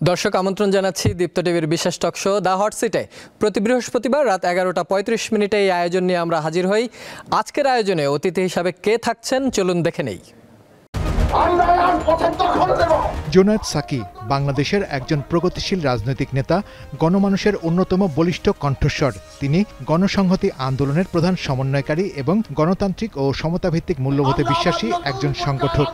দর্শক আমন্ত্রণ জানাচ্ছি দীপ্ত টিভির বিশেষ টক শো দ্য হট সিটে। প্রতি বৃহস্পতিবার রাত 11:35 এই আয়োজন নিয়ে আমরা হাজির হই। আজকের আয়োজনে অতিথি হিসাবে কে থাকছেন চলুন দেখে নেই। জোনায়েদ সাকি বাংলাদেশের একজন প্রগতিশীল রাজনৈতিক নেতা, গণমানুষের অন্যতম বলিষ্ঠ কণ্ঠস্বর। তিনি গণসংহতি আন্দোলনের প্রধান সমন্বয়কারী এবং গণতান্ত্রিক ও সমতাভিত্তিক মূল্যবোধে বিশ্বাসী একজন সংগঠক।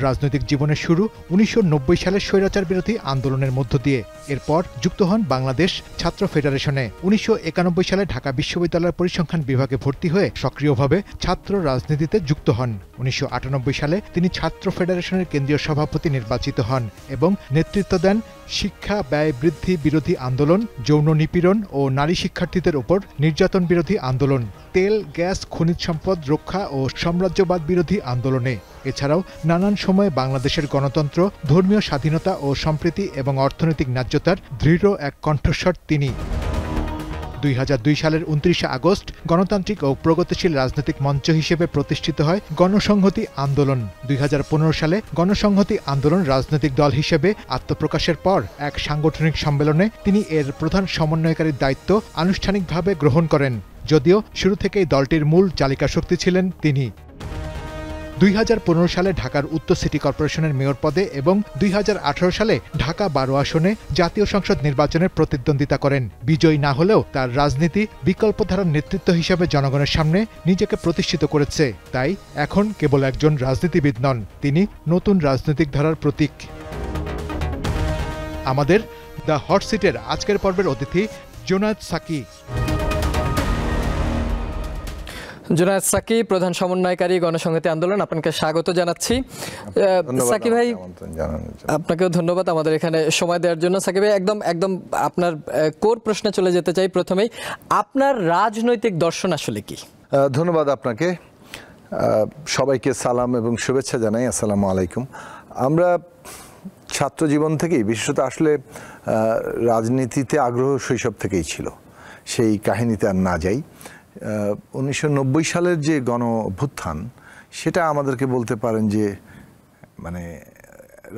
রাজনৈতিক জীবনের শুরু 1990 সালের স্বৈরাচার বিরোধী আন্দোলনের মধ্য দিয়ে। এরপর যুক্ত হন বাংলাদেশ ছাত্র ফেডারেশনে। 1991 সালে ঢাকা বিশ্ববিদ্যালয়ের পরিসংখ্যান বিভাগে ভর্তি হয়ে সক্রিয়ভাবে ছাত্র রাজনীতিতে যুক্ত হন। 1998 সালে তিনি ছাত্র ফেডারেশনের কেন্দ্রীয় সভাপতি নির্বাচিত হন এবং নেতৃত্ব দেন শিক্ষা ব্যয় বৃদ্ধি বিরোধী আন্দোলন, যৌন নিপীড়ন ও নারী শিক্ষার্থীদের উপর নির্যাতন বিরোধী আন্দোলন, তেল গ্যাস খনিজ সম্পদ রক্ষা ও সাম্রাজ্যবাদ বিরোধী আন্দোলনে। এছাড়াও নানান সময়ে বাংলাদেশের গণতন্ত্র, ধর্মীয় স্বাধীনতা ও সম্প্রীতি এবং অর্থনৈতিক ন্যায্যতার দৃঢ় এক কণ্ঠস্বর তিনি। 2002 সালের 29 আগস্ট গণতান্ত্রিক ও প্রগতিশীল রাজনৈতিক মঞ্চ হিসেবে প্রতিষ্ঠিত হয় গণসংহতি আন্দোলন। 2015 সালে গণসংহতি আন্দোলন রাজনৈতিক দল হিসেবে আত্মপ্রকাশের পর এক সাংগঠনিক সম্মেলনে তিনি এর প্রধান সমন্বয়কারীর দায়িত্ব আনুষ্ঠানিকভাবে গ্রহণ করেন, যদিও শুরু থেকেই দলটির মূল চালিকা শক্তি ছিলেন তিনি। 2015 সালে ঢাকার উত্তর সিটি কর্পোরেশনের মেয়র পদে এবং 2018 সালে ঢাকা 12 আসনে জাতীয় সংসদ নির্বাচনের প্রতিদ্বন্দ্বিতা করেন। বিজয়ী না হলেও তার রাজনীতি বিকল্পধারার নেতৃত্ব হিসেবে জনগণের সামনে নিজেকে প্রতিষ্ঠিত করেছে। তাই এখন কেবল একজন রাজনীতিবিদ নন, তিনি নতুন রাজনৈতিক ধারার প্রতীক। আমাদের দ্য হট সিটের আজকের পর্বের অতিথি জোনায়েদ সাকি। জোনায়েদ সাকি, প্রধান সমন্বয়কারী গণসংহতি আন্দোলন, আপনাকে স্বাগত জানাচ্ছি। সাকি ভাই, আপনাকেও ধন্যবাদ আমাদের এখানে সময় দেওয়ার জন্য। সাকি ভাই, একদম আপনার কোর প্রশ্নে চলে যেতে চাই। প্রথমেই, আপনার রাজনৈতিক দর্শন আসলে কি? ধন্যবাদ আপনাকে। সবাইকে সালাম এবং শুভেচ্ছা জানাই। আসসালামু আলাইকুম। আমরা ছাত্র জীবন থেকেই, বিশেষত আসলে রাজনীতিতে আগ্রহ শৈশব থেকেই ছিল, সেই কাহিনীতে আর না যাই। 1990 সালের যে গণ অভ্যুত্থান, সেটা আমাদেরকে বলতে পারেন যে মানে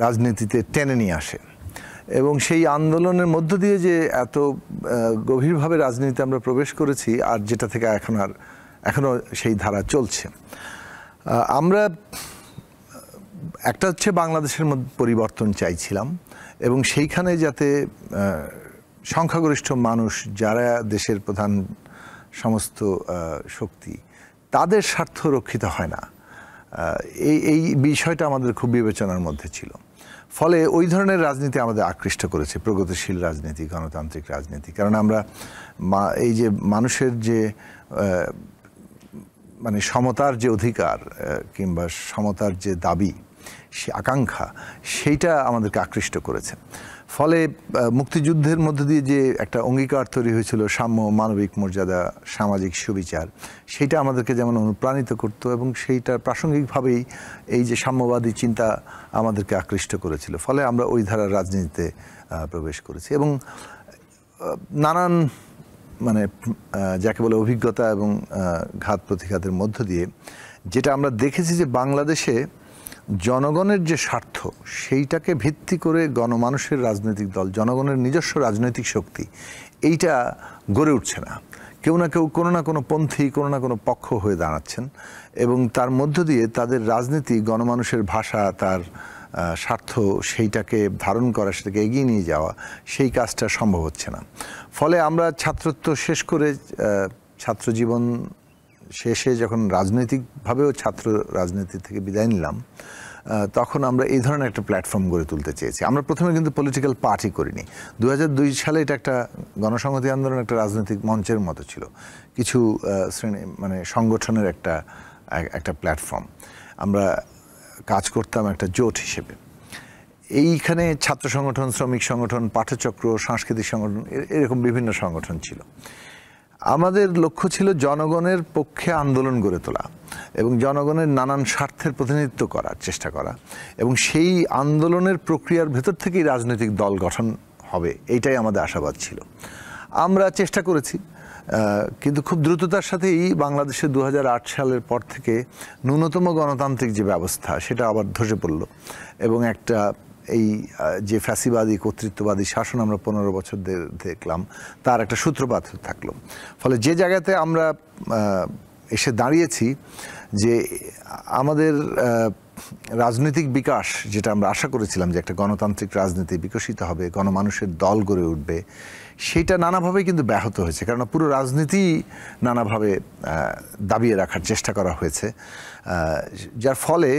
রাজনীতিতে টেনে নিয়ে আসে এবং সেই আন্দোলনের মধ্য দিয়ে যে এত গভীরভাবে রাজনীতিতে আমরা প্রবেশ করেছি, আর যেটা থেকে এখনও সেই ধারা চলছে। আমরা একটা হচ্ছে বাংলাদেশের মধ্যে পরিবর্তন চাইছিলাম এবং সেইখানে যাতে সংখ্যাগরিষ্ঠ মানুষ, যারা দেশের প্রধান সমস্ত শক্তি, তাদের স্বার্থ রক্ষিত হয় না, এই বিষয়টা আমাদের খুব বিবেচনার মধ্যে ছিল। ফলে ওই ধরনের রাজনীতি আমাদের আকৃষ্ট করেছে, প্রগতিশীল রাজনীতি, গণতান্ত্রিক রাজনীতি। কারণ আমরা এই যে মানুষের যে মানে সমতার যে অধিকার কিংবা সমতার যে দাবি, সে আকাঙ্ক্ষা, সেইটা আমাদেরকে আকৃষ্ট করেছে। ফলে মুক্তিযুদ্ধের মধ্য দিয়ে যে একটা অঙ্গীকার তৈরি হয়েছিল, সাম্য, মানবিক মর্যাদা, সামাজিক সুবিচার, সেইটা আমাদেরকে যেমন অনুপ্রাণিত করত এবং সেইটা প্রাসঙ্গিকভাবেই এই যে সাম্যবাদী চিন্তা আমাদেরকে আকৃষ্ট করেছিল। ফলে আমরা ওই ধারার রাজনীতিতে প্রবেশ করেছি এবং নানান মানে যাকে বলে অভিজ্ঞতা এবং ঘাত প্রতিঘাতের মধ্য দিয়ে যেটা আমরা দেখেছি যে বাংলাদেশে জনগণের যে স্বার্থ, সেইটাকে ভিত্তি করে গণমানুষের রাজনৈতিক দল, জনগণের নিজস্ব রাজনৈতিক শক্তি, এইটা গড়ে উঠছে না। কেউ না কেউ, কোনো না কোনো পন্থী, কোনো না কোনো পক্ষ হয়ে দাঁড়াচ্ছেন এবং তার মধ্য দিয়ে তাদের রাজনীতি, গণমানুষের ভাষা, তার স্বার্থ, সেইটাকে ধারণ করা, সেটাকে এগিয়ে নিয়ে যাওয়া, সেই কাজটা সম্ভব হচ্ছে না। ফলে আমরা ছাত্রত্ব শেষ করে, ছাত্র জীবন শেষে যখন রাজনৈতিকভাবেও ছাত্র রাজনীতি থেকে বিদায় নিলাম, তখন আমরা এই ধরনের একটা প্ল্যাটফর্ম গড়ে তুলতে চেয়েছি। আমরা প্রথমে কিন্তু পলিটিক্যাল পার্টি করিনি। 2002 সালে এটা একটা গণসংহতি আন্দোলন একটা রাজনৈতিক মঞ্চের মতো ছিল, কিছু শ্রেণী মানে সংগঠনের একটা প্ল্যাটফর্ম। আমরা কাজ করতাম একটা জোট হিসেবে। এইখানে ছাত্র সংগঠন, শ্রমিক সংগঠন, পাঠচক্র, সাংস্কৃতিক সংগঠন, এরকম বিভিন্ন সংগঠন ছিল। আমাদের লক্ষ্য ছিল জনগণের পক্ষে আন্দোলন গড়ে তোলা এবং জনগণের নানান স্বার্থের প্রতিনিধিত্ব করার চেষ্টা করা এবং সেই আন্দোলনের প্রক্রিয়ার ভেতর থেকেই রাজনৈতিক দল গঠন হবে, এইটাই আমাদের আশাবাদ ছিল। আমরা চেষ্টা করেছি, কিন্তু খুব দ্রুততার সাথেই বাংলাদেশে 2008 সালের পর থেকে ন্যূনতম গণতান্ত্রিক যে ব্যবস্থা, সেটা আবার ধসে পড়ল এবং একটা এই যে ফ্যাসিবাদী কর্তৃত্ববাদী শাসন আমরা 15 বছর দেখলাম, তার একটা সূত্রপাত থাকলো। ফলে যে জায়গাতে আমরা এসে দাঁড়িয়েছি যে আমাদের রাজনৈতিক বিকাশ, যেটা আমরা আশা করেছিলাম যে একটা গণতান্ত্রিক রাজনীতি বিকশিত হবে, গণমানুষের দল গড়ে উঠবে, সেটা নানাভাবে কিন্তু ব্যাহত হয়েছে। কারণ পুরো রাজনীতি নানাভাবে দাবিয়ে রাখার চেষ্টা করা হয়েছে, যার ফলে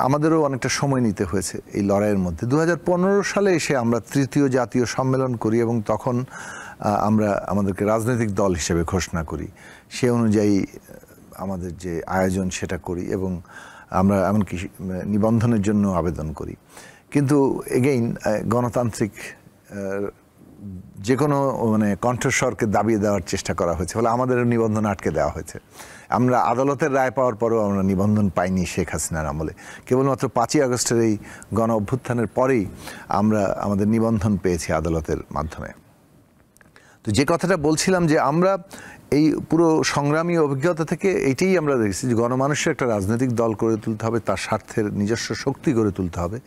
আমাদেরও অনেকটা সময় নিতে হয়েছে এই লড়াইয়ের মধ্যে। 2015 সালে এসে আমরা তৃতীয় জাতীয় সম্মেলন করি এবং তখন আমরা আমাদেরকে রাজনৈতিক দল হিসেবে ঘোষণা করি। সে অনুযায়ী আমাদের যে আয়োজন সেটা করি এবং আমরা এমনকি নিবন্ধনের জন্য আবেদন করি। কিন্তু এগেইন গণতান্ত্রিক যে কোনো মানে কণ্ঠস্বরকে দাবিয়ে দেওয়ার চেষ্টা করা হয়েছে, ফলে আমাদের নিবন্ধন আটকে দেওয়া হয়েছে। আমরা আদালতের রায় পাওয়ার পরেও আমরা নিবন্ধন পাইনি শেখ হাসিনার আমলে। কেবলমাত্র 5ই আগস্টের এই গণ অভ্যুত্থানের পরেই আমরা আমাদের নিবন্ধন পেয়েছি আদালতের মাধ্যমে। তো যে কথাটা বলছিলাম যে আমরা এই পুরো সংগ্রামী অভিজ্ঞতা থেকে এইটাই আমরা দেখেছি যে গণমানুষের একটা রাজনৈতিক দল গড়ে তুলতে হবে, তার স্বার্থের নিজস্ব শক্তি গড়ে তুলতে হবে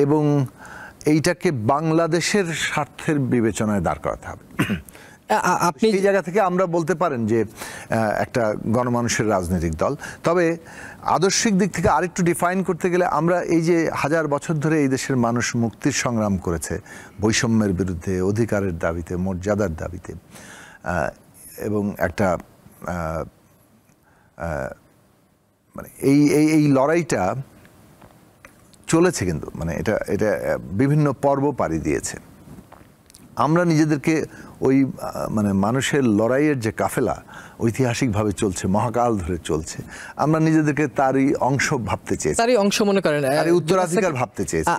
এবং এইটাকে বাংলাদেশের স্বার্থের বিবেচনায় দাঁড় করাতে হবে। আপনি এই জায়গা থেকে আমরা বলতে পারেন যে একটা গণমানুষের রাজনৈতিক দল। তবে আদর্শিক দিক থেকে আরেকটু ডিফাইন করতে গেলে আমরা এই যে 1000 বছর ধরে এই দেশের মানুষ মুক্তির সংগ্রাম করেছে, বৈষম্যের বিরুদ্ধে, অধিকারের দাবিতে, মর্যাদার দাবিতে, এবং একটা মানে এই লড়াইটা চলেছে, কিন্তু মানে এটা বিভিন্ন পর্ব পাড়ি দিয়েছে। আমরা নিজেদেরকে ওই মানে মানুষের লড়াইয়ের যে কাফেলা ঐতিহাসিকভাবে চলছে, মহাকাল ধরে চলছে, আমরা নিজেদেরকে তারই অংশ ভাবতে চেয়েছি, তারই অংশ মনে করেন, তারই উত্তরাধিকার ভাবতে চেয়েছি।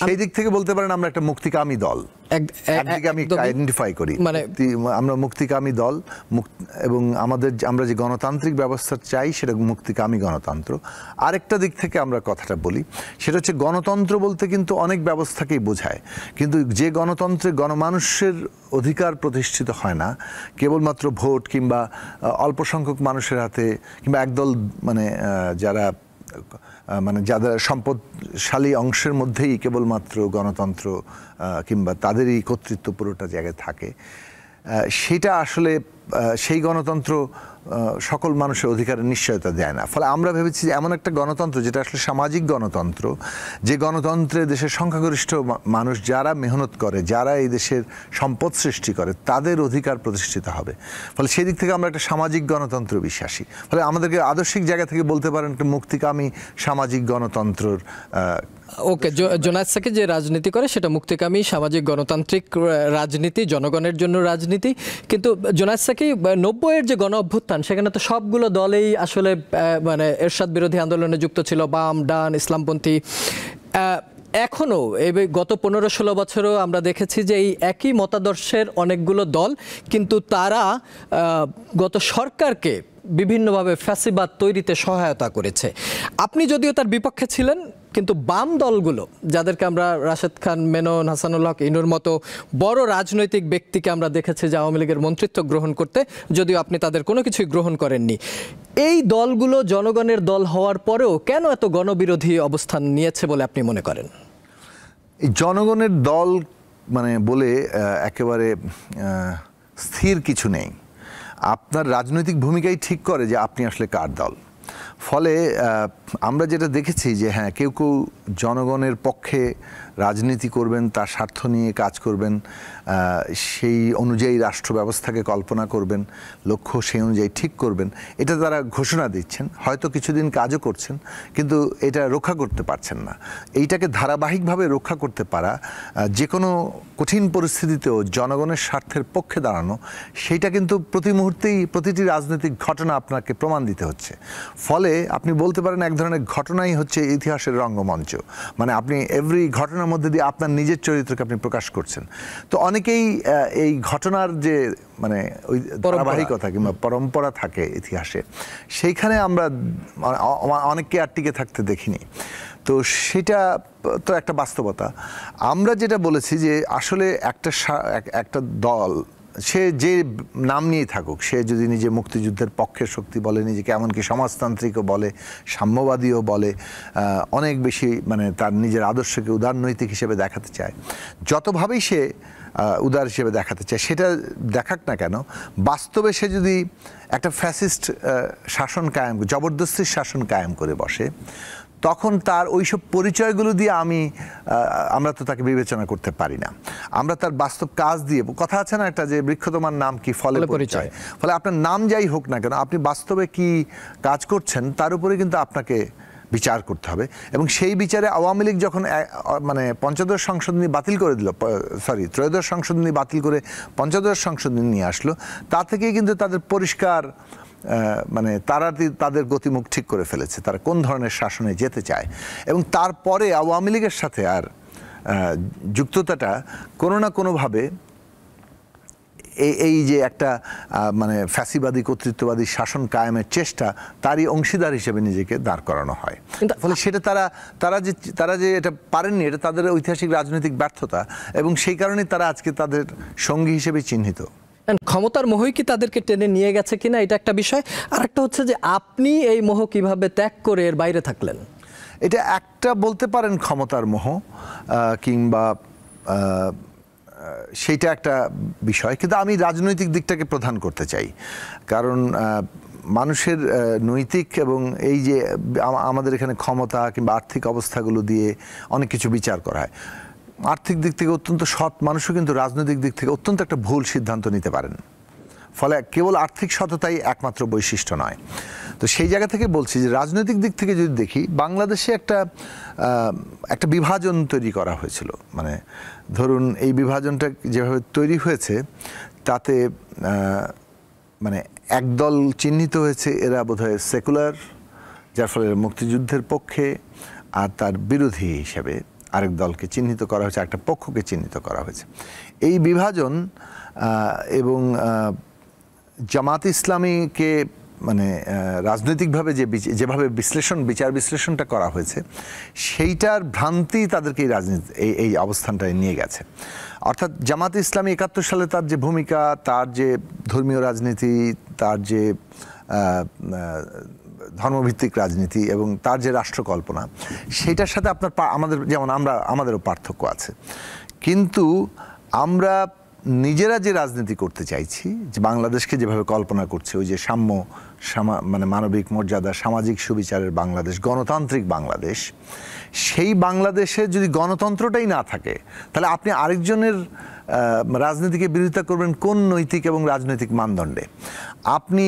সেই দিক থেকে বলতে পারেন আমরা একটা মুক্তিকামী দল, একদিকে আমি আইডেন্টিফাই করি, মানে আমরা মুক্তিকামী দল এবং আমরা যে গণতান্ত্রিক ব্যবস্থা চাই সেটা মুক্তিকামী গণতন্ত্র। আরেকটা দিক থেকে আমরা কথাটা বলি, সেটা হচ্ছে গণতন্ত্র বলতে কিন্তু অনেক ব্যবস্থাকেই বোঝায়, কিন্তু যে গণতন্ত্রে গণমানুষের অধিকার প্রতিষ্ঠিত হয় না কেবলমাত্র ভোট কিংবা অল্প সংখ্যক মানুষের হাতে কিংবা একদল মানে যারা মানে যাদের সম্পদশালী অংশের মধ্যেই কেবলমাত্র গণতন্ত্র কিংবা তাদেরই কর্তৃত্ব পুরোটা জায়গায় থাকে, সেটা আসলে সেই গণতন্ত্র সকল মানুষের অধিকারের নিশ্চয়তা দেয় না। ফলে আমরা ভেবেছি যে এমন একটা গণতন্ত্র যেটা আসলে সামাজিক গণতন্ত্র, যে গণতন্ত্রে দেশের সংখ্যাগরিষ্ঠ মানুষ যারা মেহনত করে, যারা এই দেশের সম্পদ সৃষ্টি করে, তাদের অধিকার প্রতিষ্ঠিত হবে। ফলে সেই দিক থেকে আমরা একটা সামাজিক গণতন্ত্র বিশ্বাসী। ফলে আমাদেরকে আদর্শিক জায়গা থেকে বলতে পারেন একটা মুক্তিকামী সামাজিক গণতন্ত্রের। ওকে, জোনায়েদ সাকি যে রাজনীতি করে সেটা মুক্তিকামী সামাজিক গণতান্ত্রিক রাজনীতি, জনগণের জন্য রাজনীতি। কিন্তু জোনায়েদ সাকি 90-এর যে গণ অভ্যুত্থান, সেখানে তো সবগুলো দলেই আসলে মানে এরশাদ বিরোধী আন্দোলনে যুক্ত ছিল, বাম, ডান, ইসলামপন্থী। এখনও এই গত 15-16 বছরও আমরা দেখেছি যে এই একই মতাদর্শের অনেকগুলো দল, কিন্তু তারা গত সরকারকে বিভিন্নভাবে ফ্যাসিবাদ তৈরিতে সহায়তা করেছে। আপনি যদিও তার বিপক্ষে ছিলেন, কিন্তু বাম দলগুলো, যাদেরকে আমরা রাশেদ খান মেনন, হাসানুল হক ইনুর মতো বড় রাজনৈতিক ব্যক্তিকে আমরা দেখেছি যে আওয়ামী লীগের মন্ত্রিত্ব গ্রহণ করতে, যদিও আপনি তাদের কোনো কিছুই গ্রহণ করেননি, এই দলগুলো জনগণের দল হওয়ার পরেও কেন এত গণবিরোধী অবস্থান নিয়েছে বলে আপনি মনে করেন? এই জনগণের দল মানে বলে একেবারে স্থির কিছু নেই। আপনার রাজনৈতিক ভূমিকাই ঠিক করে যে আপনি আসলে কার দল। ফলে আমরা যেটা দেখেছি যে হ্যাঁ, কেউ কেউ জনগণের পক্ষে রাজনীতি করবেন, তার স্বার্থ নিয়ে কাজ করবেন, সেই অনুযায়ী রাষ্ট্র ব্যবস্থাকে কল্পনা করবেন, লক্ষ্য সেই অনুযায়ী ঠিক করবেন, এটা তারা ঘোষণা দিচ্ছেন, হয়তো কিছুদিন কাজও করছেন, কিন্তু এটা রক্ষা করতে পারছেন না। এইটাকে ধারাবাহিকভাবে রক্ষা করতে পারা, যে কোনো কঠিন পরিস্থিতিতেও জনগণের স্বার্থের পক্ষে দাঁড়ানো, সেইটা কিন্তু প্রতি মুহূর্তেই প্রতিটি রাজনৈতিক ঘটনা আপনাকে প্রমাণ দিতে হচ্ছে। ফলে আপনি বলতে পারেন এক ধরনের ঘটনাই হচ্ছে ইতিহাসের রঙ্গমঞ্চ, মানে আপনি এভরি ঘটনার মধ্যে দিয়ে আপনার নিজের চরিত্রকে আপনি প্রকাশ করছেন। তো অনেকেই এই ঘটনার যে মানে ওই ধারাবাহিকতা কিংবা পরম্পরা থাকে ইতিহাসে, সেইখানে আমরা অনেককে আর টিকে থাকতে দেখিনি। তো সেটা তো একটা বাস্তবতা। আমরা যেটা বলেছি যে আসলে একটা দল সে যে নাম নিয়ে থাকুক, সে যদি নিজে মুক্তিযুদ্ধের পক্ষের শক্তি বলে, নিজেকে এমনকি সমাজতান্ত্রিকও বলে, সাম্যবাদীও বলে, অনেক বেশি মানে তার নিজের আদর্শকে উদারনৈতিক হিসেবে দেখাতে চায়, যতভাবেই সে উদার হিসেবে দেখাতে চায়, সেটা দেখাক না কেন, বাস্তবে সে যদি একটা ফ্যাসিস্ট শাসন কায়েম, জবরদস্তির শাসন কায়েম করে বসে, তখন তার ওইসব পরিচয়গুলো দিয়ে আমরা তো তাকে বিবেচনা করতে পারি না। আমরা তার বাস্তব কাজ দিয়ে, কথা আছে না একটা, যে বৃক্ষ তোমার নাম কি, ফলে পরিচয়। ফলে আপনার নাম যাই হোক না কেন, আপনি বাস্তবে কি কাজ করছেন তার উপরে কিন্তু আপনাকে বিচার করতে হবে। এবং সেই বিচারে আওয়ামী লীগ যখন মানে পঞ্চদশ সংশোধনী বাতিল করে দিল, ত্রয়োদশ সংশোধনী বাতিল করে পঞ্চদশ সংশোধনী নিয়ে আসলো, তা থেকেই কিন্তু তাদের পরিষ্কার মানে তারা তাদের গতিমুখ ঠিক করে ফেলেছে, তারা কোন ধরনের শাসনে যেতে চায়। এবং তারপরে আওয়ামী লীগের সাথে আর যুক্ততাটা কোনো না কোনোভাবে এই যে একটা মানে ফ্যাসিবাদী কর্তৃত্ববাদী শাসন কায়েমের চেষ্টা, তারই অংশীদার হিসেবে নিজেকে দাঁড় করানো হয়। ফলে সেটা তারা যে এটা পারেননি, এটা তাদের ঐতিহাসিক রাজনৈতিক ব্যর্থতা, এবং সেই কারণে তারা আজকে তাদের সঙ্গী হিসেবে চিহ্নিত। ক্ষমতার মোহই কি তাদেরকে টেনে নিয়ে গেছে কিনা, এটা একটা বিষয়। আর একটা হচ্ছে যে আপনি এই মোহ কিভাবে ত্যাগ করে এর বাইরে থাকলেন? এটা একটা বলতে পারেন ক্ষমতার মোহ, কিংবা সেইটা একটা বিষয়, কিন্তু আমি রাজনৈতিক দিকটাকে প্রধান করতে চাই। কারণ মানুষের নৈতিক এবং এই যে আমাদের এখানে ক্ষমতা কিংবা আর্থিক অবস্থাগুলো দিয়ে অনেক কিছু বিচার করা হয়। আর্থিক দিক থেকে অত্যন্ত সৎ মানুষও কিন্তু রাজনৈতিক দিক থেকে অত্যন্ত একটা ভুল সিদ্ধান্ত নিতে পারেন। ফলে কেবল আর্থিক সততাই একমাত্র বৈশিষ্ট্য নয়। তো সেই জায়গা থেকে বলছি যে রাজনৈতিক দিক থেকে যদি দেখি, বাংলাদেশে একটা বিভাজন তৈরি করা হয়েছিল। মানে ধরুন এই বিভাজনটা যেভাবে তৈরি হয়েছে, তাতে মানে একদল চিহ্নিত হয়েছে, এরা বোধহয় সেকুলার, যার ফলে মুক্তিযুদ্ধের পক্ষে, আর তার বিরোধী হিসেবে আরেক দলকে চিহ্নিত করা হয়েছে, একটা পক্ষকে চিহ্নিত করা হয়েছে। এই বিভাজন এবং জামাত ইসলামীকে মানে রাজনৈতিকভাবে যেভাবে বিচার বিশ্লেষণটা করা হয়েছে, সেইটার ভ্রান্তি তাদেরকে এই অবস্থানটায় নিয়ে গেছে। অর্থাৎ জামাত ইসলামী ৭১ সালে তার যে ভূমিকা, তার যে ধর্মীয় রাজনীতি, তার যে ধর্মভিত্তিক রাজনীতি এবং তার যে রাষ্ট্রকল্পনা, সেইটার সাথে আমাদেরও পার্থক্য আছে। কিন্তু আমরা নিজেরা যে রাজনীতি করতে চাইছি, যে বাংলাদেশকে যেভাবে কল্পনা করছে, ওই যে মানে মানবিক মর্যাদা, সামাজিক সুবিচারের বাংলাদেশ, গণতান্ত্রিক বাংলাদেশ, সেই বাংলাদেশে যদি গণতন্ত্রটাই না থাকে, তাহলে আপনি আরেকজনের রাজনীতিকে বিরোধিতা করবেন কোন নৈতিক এবং রাজনৈতিক মানদণ্ডে? আপনি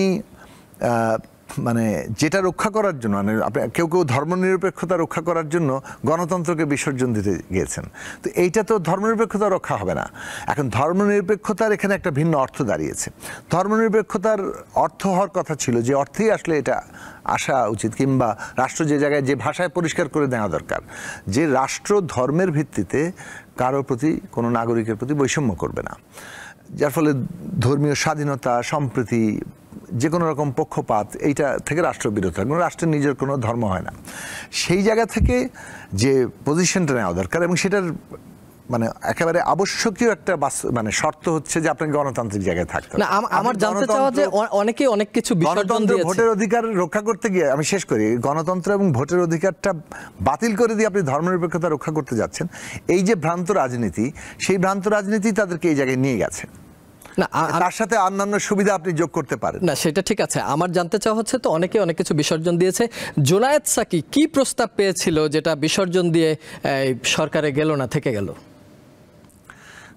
মানে যেটা রক্ষা করার জন্য, মানে কেউ ধর্মনিরপেক্ষতা রক্ষা করার জন্য গণতন্ত্রকে বিসর্জন দিতে গিয়েছেন। তো এইটা তো ধর্মনিরপেক্ষতা রক্ষা হবে না। এখন ধর্মনিরপেক্ষতার এখানে একটা ভিন্ন অর্থ দাঁড়িয়েছে। ধর্মনিরপেক্ষতার অর্থ হওয়ার কথা ছিল, যে অর্থেই আসলে এটা আসা উচিত, কিংবা রাষ্ট্র যে জায়গায়, যে ভাষায় পরিষ্কার করে দেওয়া দরকার, যে রাষ্ট্র ধর্মের ভিত্তিতে কারো প্রতি, কোনো নাগরিকের প্রতি বৈষম্য করবে না, যার ফলে ধর্মীয় স্বাধীনতা, সম্প্রীতি, যে কোনো রকম পক্ষপাত, এইটা থেকে রাষ্ট্র বিরত হয়। কোনো রাষ্ট্রের নিজের কোনো ধর্ম হয় না। সেই জায়গা থেকে যে পজিশনটা নেওয়া দরকার, এবং সেটার মানে একেবারে আবশ্যকীয় একটা মানে শর্ত হচ্ছে যে আপনাকে গণতান্ত্রিক জায়গায় থাকতে হবে। আমার জানতে চাওয়া যে অনেকে অনেক কিছু বিসর্জন দিয়েছে। ভোটের অধিকার রক্ষা করতে গিয়ে, আমি শেষ করি, গণতন্ত্র এবং ভোটের অধিকারটা বাতিল করে দিয়ে আপনি ধর্মনিরপেক্ষতা রক্ষা করতে যাচ্ছেন। এই যে ভ্রান্ত রাজনীতি, সেই ভ্রান্ত রাজনীতি তাদেরকে এই জায়গায় নিয়ে গেছে। না, তার সাথে অন্যান্য সুবিধা আপনি যোগ করতে পারেন না, সেটা ঠিক আছে। আমার জানতে চাওয়া হচ্ছে, তো অনেকে অনেক কিছু বিসর্জন দিয়েছে, জোনায়েদ সাকি কি প্রস্তাব পেয়েছিল যেটা বিসর্জন দিয়ে সরকারে গেল না, থেকে গেল?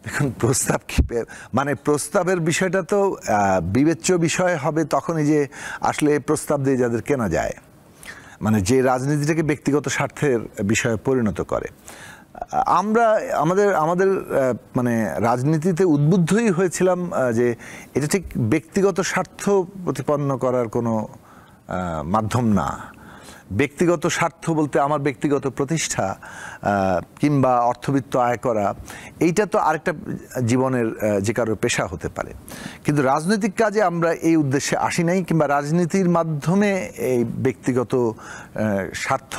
দেখুন, প্রস্তাব কি, মানে প্রস্তাবের বিষয়টা তো বিবেচ্য বিষয় হবে তখনই যে আসলে প্রস্তাব দিয়ে যাদের কেনা যায়, মানে যে রাজনীতিটাকে ব্যক্তিগত স্বার্থের বিষয়ে পরিণত করে। আমরা আমাদের মানে রাজনীতিতে উদ্বুদ্ধই হয়েছিলাম যে এটা ঠিক ব্যক্তিগত স্বার্থ প্রতিপন্ন করার কোনো মাধ্যম না। ব্যক্তিগত স্বার্থ বলতে আমার ব্যক্তিগত প্রতিষ্ঠা কিংবা অর্থবিত্ত আয় করা, এইটা তো আরেকটা জীবনের যে কারোর পেশা হতে পারে। কিন্তু রাজনৈতিক কাজে আমরা এই উদ্দেশ্যে আসি নাই, কিংবা রাজনীতির মাধ্যমে এই ব্যক্তিগত স্বার্থ।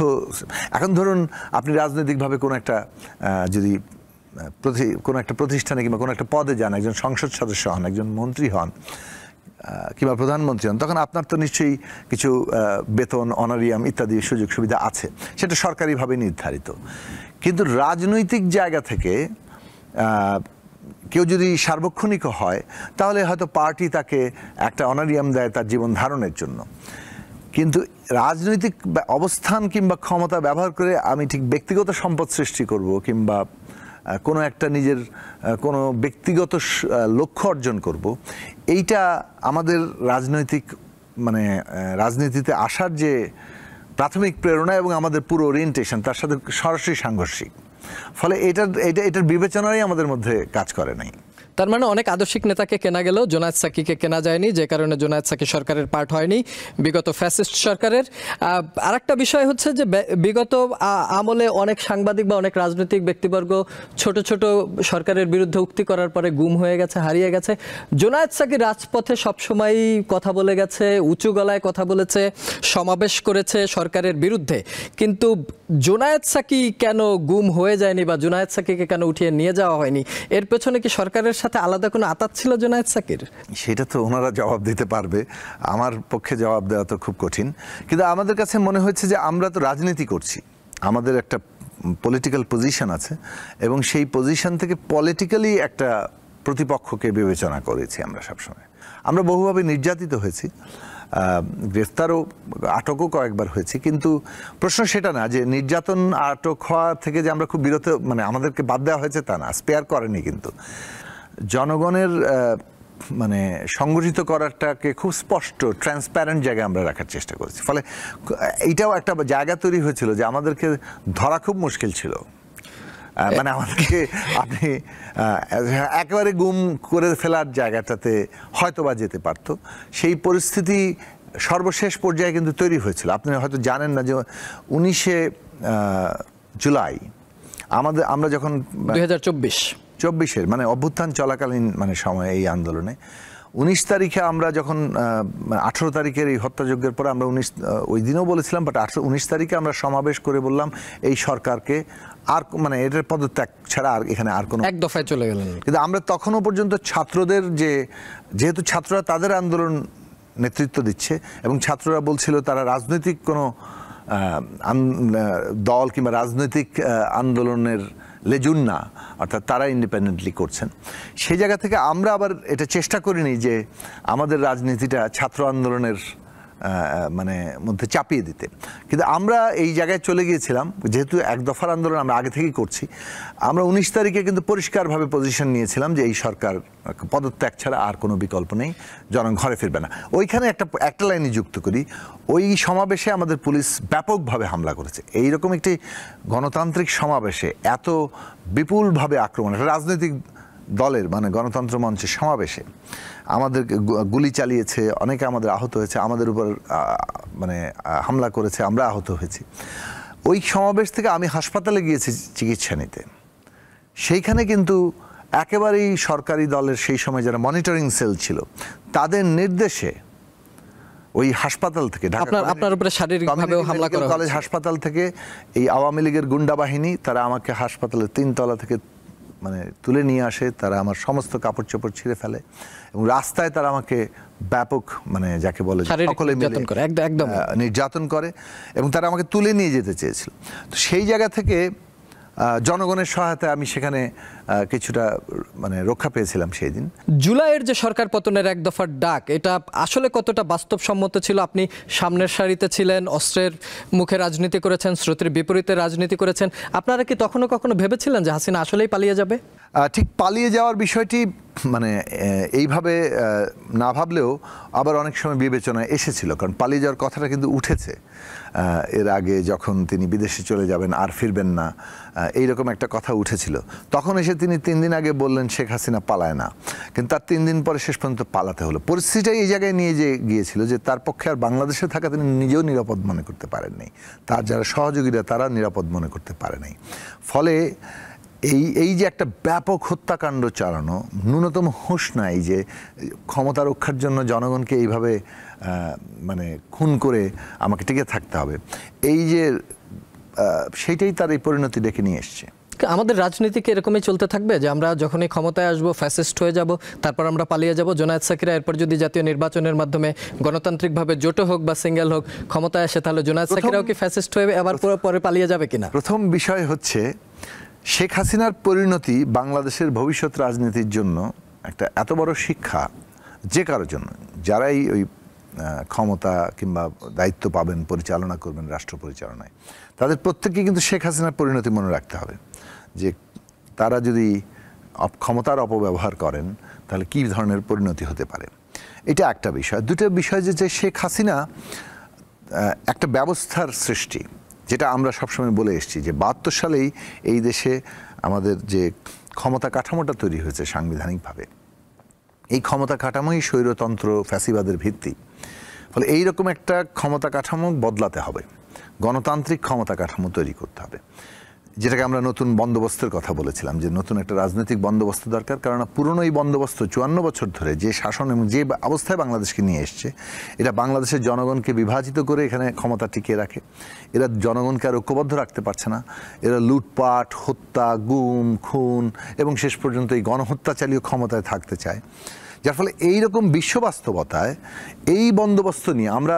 এখন ধরুন আপনি রাজনৈতিকভাবে কোনো একটা যদি কোনো একটা প্রতিষ্ঠানে কিংবা কোনো একটা পদে যান, একজন সংসদ সদস্য হন, একজন মন্ত্রী হন কিংবা প্রধানমন্ত্রী হন, তখন আপনার তো নিশ্চয়ই কিছু বেতন, অনারিয়াম ইত্যাদি সুযোগ সুবিধা আছে, সেটা সরকারিভাবে নির্ধারিত। কিন্তু রাজনৈতিক জায়গা থেকে কেউ যদি সার্বক্ষণিক হয়, তাহলে হয়তো পার্টি তাকে একটা অনারিয়াম দেয় তার জীবন ধারণের জন্য। কিন্তু রাজনৈতিক অবস্থান কিংবা ক্ষমতা ব্যবহার করে আমি ঠিক ব্যক্তিগত সম্পদ সৃষ্টি করব কিংবা কোনো একটা নিজের কোনো ব্যক্তিগত লক্ষ্য অর্জন করব, এইটা আমাদের রাজনীতিতে আসার যে প্রাথমিক প্রেরণা এবং আমাদের পুরো ওরিয়েন্টেশন তার সাথে সরাসরি সাংঘর্ষিক। ফলে এটার বিবেচনাই আমাদের মধ্যে কাজ করে নাই। তার মানে অনেক আদর্শিক নেতাকে কেনা গেল, জোনায়েদ সাকিকে কেনা যায়নি, যে কারণে জোনায়েদ সাকি সরকারের পার্ট হয়নি বিগত ফ্যাসিস্ট সরকারের। আরেকটা বিষয় হচ্ছে যে বিগত আমলে অনেক সাংবাদিক বা অনেক রাজনৈতিক ব্যক্তিবর্গ ছোট ছোট সরকারের বিরুদ্ধে উক্তি করার পরে গুম হয়ে গেছে, হারিয়ে গেছে। জোনায়েদ সাকি রাজপথে সবসময় কথা বলে গেছে, উঁচু গলায় কথা বলেছে, সমাবেশ করেছে সরকারের বিরুদ্ধে। কিন্তু জোনায়েদ সাকি কেন গুম হয়ে যায়নি বা জোনায়েদ সাকিকে কেন উঠিয়ে নিয়ে যাওয়া হয়নি, এর পেছনে কি সরকারের সাথে আলাদা কোনো আতাত ছিল জোনায়েদ সাকির? সেটা তো ওনারা জবাব দিতে পারবে, আমার পক্ষে জবাব দেওয়া তো খুব কঠিন। কিন্তু আমাদের কাছে মনে হচ্ছে যে আমরা তো রাজনীতি করছি, আমাদের একটা পলিটিক্যাল পজিশন আছে এবং সেই পজিশন থেকে পলিটিক্যালি একটা প্রতিপক্ষকে বিবেচনা করেছি আমরা সবসময়। আমরা বহুভাবে নির্যাতিত হয়েছি, গ্রেফতারও আটকও কয়েকবার হয়েছি, কিন্তু প্রশ্ন সেটা না যে নির্যাতন আটক হওয়া থেকে যে আমরা খুব বিরত, আমাদেরকে বাদ দেওয়া হয়েছে তা না, স্পেয়ার করেনি। কিন্তু জনগণের সংগঠিত করাটাকে খুব স্পষ্ট ট্রান্সপ্যারেন্ট জায়গায় আমরা রাখার চেষ্টা করেছি। ফলে এইটাও একটা জায়গা তৈরি হয়েছিল যে আমাদেরকে ধরা খুব মুশকিল ছিল। আমাদেরকে আপনি একেবারে গুম করে ফেলার জায়গাটাতে হয়তো বা যেতে পারতো, সেই পরিস্থিতি সর্বশেষ পর্যায়ে কিন্তু তৈরি হয়েছিল। আপনি হয়তো জানেন না যে 19শে জুলাই আমরা যখন 2024 অভ্যুত্থান চলাকালীন সময় এই আন্দোলনে 19 তারিখে আমরা যখন 18 তারিখের এই হত্যাযজ্ঞের পরে আমরা ওই দিনও বলেছিলাম, বাট 19 তারিখে আমরা সমাবেশ করে বললাম এই সরকারকে আর এটার পদত্যাগ ছাড়া আর এখানে আর কোনো, এক দফায় চলে গেলেন। কিন্তু আমরা তখনও পর্যন্ত ছাত্রদের যেহেতু ছাত্ররা তাদের আন্দোলন নেতৃত্ব দিচ্ছে এবং ছাত্ররা বলছিল তারা রাজনৈতিক কোনো দল কিংবা রাজনৈতিক আন্দোলনের লেজুন না, অর্থাৎ তারা ইন্ডিপেন্ডেন্টলি করছেন, সেই জায়গা থেকে আমরা আবার এটা চেষ্টা করিনি যে আমাদের রাজনীতিটা ছাত্র আন্দোলনের মধ্যে চাপিয়ে দিতে। কিন্তু আমরা এই জায়গায় চলে গিয়েছিলাম, যেহেতু এক দফার আন্দোলন আমরা আগে থেকেই করছি, আমরা 19 তারিখে কিন্তু পরিষ্কারভাবে পজিশন নিয়েছিলাম যে এই সরকার পদত্যাগ ছাড়া আর কোনো বিকল্প নেই, জনগণ ঘরে ফিরবে না। ওইখানে একটা লাইনে যুক্ত করি, ওই সমাবেশে আমাদের পুলিশ ব্যাপকভাবে হামলা করেছে। এইরকম একটি গণতান্ত্রিক সমাবেশে এত বিপুলভাবে আক্রমণ, একটা রাজনৈতিক দলের গণতন্ত্র মঞ্চের সমাবেশে আমাদের গুলি চালিয়েছে, অনেকে আমাদের আহত হয়েছে, আমাদের উপর হামলা করেছে, আমরা আহত হয়েছি। ওই সমাবেশ থেকে আমি হাসপাতালে গিয়েছি চিকিৎসা নিতে, সেইখানে কিন্তু একেবারেই সরকারি দলের সেই সময় যারা মনিটরিং সেল ছিল তাদের নির্দেশে ওই হাসপাতাল থেকে আপনার উপরে শারীরিকভাবেও হামলা করা হয়েছে। কলেজ হাসপাতাল থেকে এই আওয়ামী লীগের গুন্ডা বাহিনী তারা আমাকে হাসপাতালের 3 তলা থেকে তুলে নিয়ে আসে, তারা আমার সমস্ত কাপড় চোপড় ছিঁড়ে ফেলে এবং রাস্তায় তারা আমাকে ব্যাপক যাকে বলে সকলে মিলে নির্যাতন করে এবং তারা আমাকে তুলে নিয়ে যেতে চেয়েছিল। তো সেই জায়গা থেকে জনগণের সহায়তায় আমি সেখানে কিছুটা রক্ষা পেয়েছিলাম সেই দিন। জুলাইয়ের যে সরকার পতনের এক দফার ডাক, এটা আসলে কতটা বাস্তবসম্মত ছিল? আপনি সামনের সারিতে ছিলেন, অস্ত্রের মুখে রাজনীতি করেছেন, স্রোতের বিপরীতে রাজনীতি করেছেন। আপনারা কি কখনো ভেবেছিলেন যে হাসিনা আসলেই পালিয়ে যাবে? ঠিক পালিয়ে যাওয়ার বিষয়টি এইভাবে না ভাবলেও আবার অনেক সময় বিবেচনায় এসেছিল, কারণ পালিয়ে যাওয়ার কথাটা কিন্তু উঠেছে এর আগে, যখন তিনি বিদেশে চলে যাবেন আর ফিরবেন না, এইরকম একটা কথা উঠেছিল। তখন এসে তিনি 3 দিন আগে বললেন শেখ হাসিনা পালায় না, কিন্তু তার 3 দিন পরে শেষ পর্যন্ত পালাতে হলো। পরিস্থিতিটাই এই জায়গায় নিয়ে গিয়েছিল যে তার পক্ষে আর বাংলাদেশে থাকা তিনি নিজেও নিরাপদ মনে করতে পারেননি, তার যারা সহযোগীরা তারা নিরাপদ মনে করতে পারে নাই। ফলে এই যে একটা ব্যাপক হত্যাকাণ্ড চালানো, ন্যূনতম হুঁশ নাই যে ক্ষমতা রক্ষার জন্য জনগণকে এইভাবে খুন করে আমাকে টিকে থাকতে হবে, এই যে সেইটাই তার এই পরিণতি ডেকে নিয়ে এসছে। আমাদের রাজনীতি কি এরকমই চলতে থাকবে যে আমরা যখনই ক্ষমতায় আসবো ফ্যাসিস্ট হয়ে যাব, তারপর আমরা পালিয়ে যাব? জোনায়েদ সাকিরা এরপর যদি জাতীয় নির্বাচনের মাধ্যমে গণতান্ত্রিকভাবে জোটে হোক বা সিঙ্গেল হোক ক্ষমতায় আসে, তাহলে জোনায়েদ সাকিরাও কি ফ্যাসিস্ট হয়ে আবার পরে পালিয়ে যাবে কিনা? প্রথম বিষয় হচ্ছে শেখ হাসিনার পরিণতি বাংলাদেশের ভবিষ্যৎ রাজনীতির জন্য একটা এত বড় শিক্ষা, যে কারোর জন্য যারাই ওই ক্ষমতা কিংবা দায়িত্ব পাবেন, পরিচালনা করবেন রাষ্ট্র পরিচালনায়, তাদের প্রত্যেককে কিন্তু শেখ হাসিনার পরিণতি মনে রাখতে হবে যে তারা যদি ক্ষমতার অপব্যবহার করেন তাহলে কী ধরনের পরিণতি হতে পারে। এটা একটা বিষয়। দুটো বিষয় যে শেখ হাসিনা একটা ব্যবস্থার সৃষ্টি, যেটা আমরা সবসময় বলে এসেছি যে ৭২ সালেই এই দেশে আমাদের যে ক্ষমতা কাঠামোটা তৈরি হয়েছে সাংবিধানিকভাবে, এই ক্ষমতা কাঠামোই স্বৈরতন্ত্র ফ্যাসিবাদের ভিত্তি। ফলে এইরকম একটা ক্ষমতা কাঠামো বদলাতে হবে, গণতান্ত্রিক ক্ষমতা কাঠামো তৈরি করতে হবে, যেটাকে আমরা নতুন বন্দোবস্তের কথা বলেছিলাম যে নতুন একটা রাজনৈতিক বন্দোবস্ত দরকার। কারণ পুরনো এই বন্দোবস্ত ৫৪ বছর ধরে যে শাসন এবং যে অবস্থায় বাংলাদেশকে নিয়ে এসছে, এটা বাংলাদেশের জনগণকে বিভাজিত করে এখানে ক্ষমতা টিকিয়ে রাখে। এরা জনগণকে আর ঐক্যবদ্ধ রাখতে পারছে না। এরা লুটপাট, হত্যা, গুম, খুন এবং শেষ পর্যন্ত এই গণহত্যা চালিয়ে ক্ষমতায় থাকতে চায়। যার ফলে এইরকম বিশ্ব বাস্তবতায় এই বন্দোবস্ত নিয়ে আমরা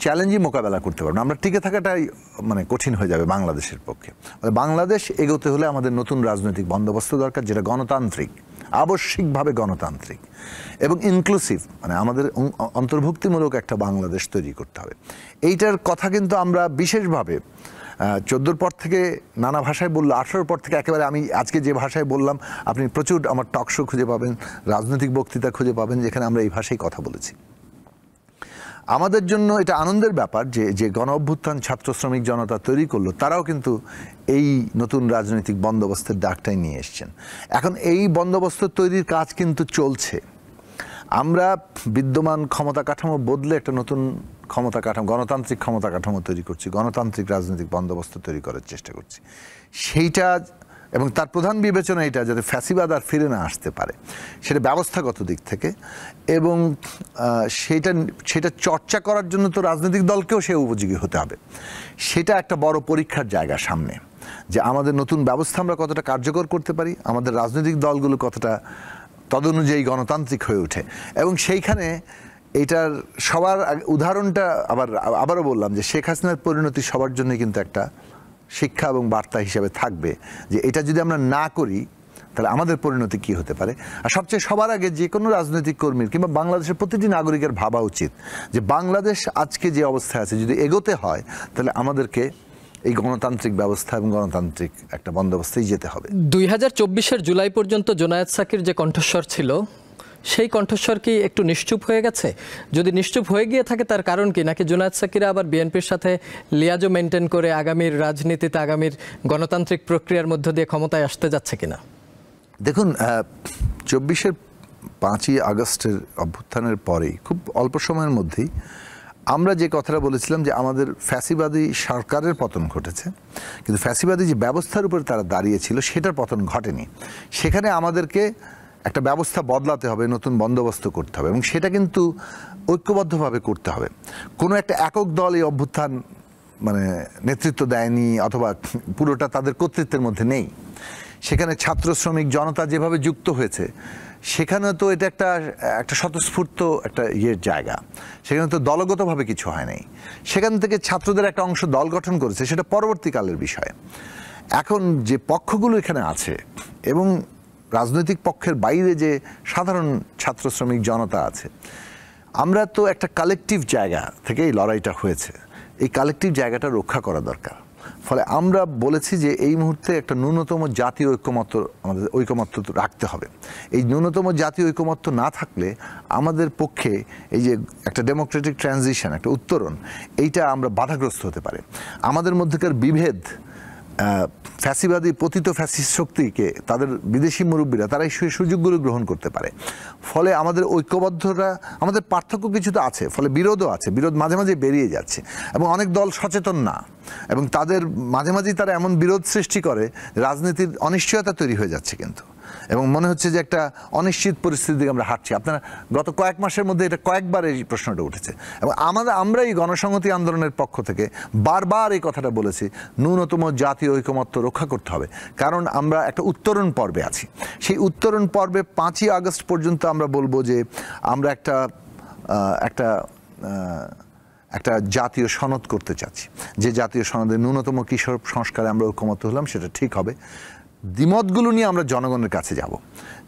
চ্যালেঞ্জই মোকাবেলা করতে পারবো না। আমরা টিকে থাকাটাই কঠিন হয়ে যাবে বাংলাদেশের পক্ষে। বাংলাদেশ এগোতে হলে আমাদের নতুন রাজনৈতিক বন্দোবস্ত দরকার, যেটা গণতান্ত্রিক, আবশ্যিকভাবে গণতান্ত্রিক এবং ইনক্লুসিভ, আমাদের অন্তর্ভুক্তিমূলক একটা বাংলাদেশ তৈরি করতে হবে। এইটার কথা কিন্তু আমরা বিশেষভাবে 14 পর থেকে নানা ভাষায় বললো, 18 পর থেকে একেবারে আমি আজকে যে ভাষায় বললাম, আপনি প্রচুর আমার টক শো খুঁজে পাবেন, রাজনৈতিক বক্তৃতা খুঁজে পাবেন যেখানে আমরা এই ভাষায় কথা বলেছি। আমাদের জন্য এটা আনন্দের ব্যাপার যে গণ অভ্যুত্থান ছাত্র শ্রমিক জনতা তৈরি করলো, তারাও কিন্তু এই নতুন রাজনৈতিক বন্দোবস্তের ডাকটাই নিয়ে এসছেন। এখন এই বন্দোবস্ত তৈরির কাজ কিন্তু চলছে। আমরা বিদ্যমান ক্ষমতা কাঠামো বদলে একটা নতুন ক্ষমতা কাঠামো, গণতান্ত্রিক ক্ষমতা কাঠামো তৈরি করছি, গণতান্ত্রিক রাজনৈতিক বন্দোবস্ত তৈরি করার চেষ্টা করছি। সেইটা এবং তার প্রধান বিবেচনা এটা যাতে ফ্যাসিবাদ আর ফিরে না আসতে পারে, সেটা ব্যবস্থাগত দিক থেকে। এবং সেটা চর্চা করার জন্য তো রাজনৈতিক দলকেও সে উপযোগী হতে হবে। সেটা একটা বড় পরীক্ষার জায়গা সামনে, যে আমাদের নতুন ব্যবস্থা আমরা কতটা কার্যকর করতে পারি, আমাদের রাজনৈতিক দলগুলো কতটা তদনুযায়ী গণতান্ত্রিক হয়ে ওঠে। এবং সেইখানে এটার সবার উদাহরণটা আবারও বললাম যে শেখ হাসিনার পরিণতি সবার জন্য কিন্তু একটা শিক্ষা এবং বার্তা হিসেবে থাকবে, যে এটা যদি আমরা না করি তাহলে আমাদের পরিণতি কি হতে পারে। আর সবচেয়ে সবার আগে যে কোনো রাজনৈতিক কর্মীর কিংবা বাংলাদেশের প্রতিটি নাগরিকের ভাবা উচিত যে বাংলাদেশ আজকে যে অবস্থায় আছে, যদি এগোতে হয় তাহলে আমাদেরকে এই গণতান্ত্রিক ব্যবস্থা এবং গণতান্ত্রিক একটা বন্দোবস্তেই যেতে হবে। 2024-এর জুলাই পর্যন্ত জোনায়েদ সাকির যে কণ্ঠস্বর ছিল, সেই কণ্ঠস্বর কি একটু নিশ্চুপ হয়ে গেছে? যদি নিশ্চুপ হয়ে গিয়ে থাকে তার কারণ কি? নাকি জোনায়েদ সাকিরা আবার বিএনপির সাথে লিয়াজো মেনটেন করে আগামীর রাজনীতিতে, আগামীর গণতান্ত্রিক প্রক্রিয়ার মধ্য দিয়ে ক্ষমতায় আসতে যাচ্ছে কিনা? দেখুন, 24-এর 5ই আগস্টের অভ্যুত্থানের পরেই খুব অল্প সময়ের মধ্যেই আমরা যে কথাটা বলেছিলাম যে আমাদের ফ্যাসিবাদী সরকারের পতন ঘটেছে, কিন্তু ফ্যাসিবাদী যে ব্যবস্থার উপরে তারা দাঁড়িয়েছিল সেটার পতন ঘটেনি। সেখানে আমাদেরকে একটা ব্যবস্থা বদলাতে হবে, নতুন বন্দোবস্ত করতে হবে এবং সেটা কিন্তু ঐক্যবদ্ধভাবে করতে হবে। কোনো একটা একক দল এই অভ্যুত্থান নেতৃত্ব দেয়নি অথবা পুরোটা তাদের কর্তৃত্বের মধ্যে নেই। সেখানে ছাত্র শ্রমিক জনতা যেভাবে যুক্ত হয়েছে, সেখানে তো এটা একটা স্বতঃস্ফূর্ত একটা জায়গা, সেখানে তো দলগতভাবে কিছু হয় নাই। সেখান থেকে ছাত্রদের একটা অংশ দল গঠন করেছে, সেটা পরবর্তীকালের বিষয়। এখন যে পক্ষগুলো এখানে আছে এবং রাজনৈতিক পক্ষের বাইরে যে সাধারণ ছাত্র শ্রমিক জনতা আছে, আমরা তো একটা কালেকটিভ জায়গা থেকে এই লড়াইটা হয়েছে, এই কালেকটিভ জায়গাটা রক্ষা করা দরকার। ফলে আমরা বলেছি যে এই মুহূর্তে একটা ন্যূনতম জাতীয় ঐকমত্য, আমাদের ঐকমত্য রাখতে হবে। এই ন্যূনতম জাতীয় ঐকমত্য না থাকলে আমাদের পক্ষে এই যে একটা ডেমোক্রেটিক ট্রানজিশন, একটা উত্তরণ, এইটা আমরা বাধাগ্রস্ত হতে পারে। আমাদের মধ্যেকার বিভেদ ফ্যাসিবাদী পতিত ফ্যাসিস্ট শক্তিকে, তাদের বিদেশি মুরব্বীরা, তারা এই সুযোগগুলো গ্রহণ করতে পারে। ফলে আমাদের ঐক্যবদ্ধরা, আমাদের পার্থক্য কিছু তো আছে, ফলে বিরোধও আছে, বিরোধ মাঝে মাঝে বেরিয়ে যাচ্ছে এবং অনেক দল সচেতন না এবং তাদের মাঝে মাঝেই তারা এমন বিরোধ সৃষ্টি করে রাজনীতির অনিশ্চয়তা তৈরি হয়ে যাচ্ছে। কিন্তু এবং মনে হচ্ছে যে একটা অনিশ্চিত পরিস্থিতি দিকে আমরা হাঁটছি। আপনারা গত কয়েক মাসের মধ্যে এটা কয়েকবার এই প্রশ্নটা উঠেছে এবং আমরা এই গণসংহতি আন্দোলনের পক্ষ থেকে বারবার এই কথাটা বলেছি, ন্যূনতম জাতীয় ঐকমত্য রক্ষা করতে হবে। কারণ আমরা একটা উত্তরণ পর্বে আছি। সেই উত্তরণ পর্বে 5ই আগস্ট পর্যন্ত আমরা বলবো যে আমরা একটা জাতীয় সনদ করতে চাচ্ছি, যে জাতীয় সনদের ন্যূনতম কিশোর সংস্কারে আমরা ঐকমত্য হলাম, সেটা ঠিক হবে। দ্বিমতগুলো নিয়ে আমরা জনগণের কাছে যাব।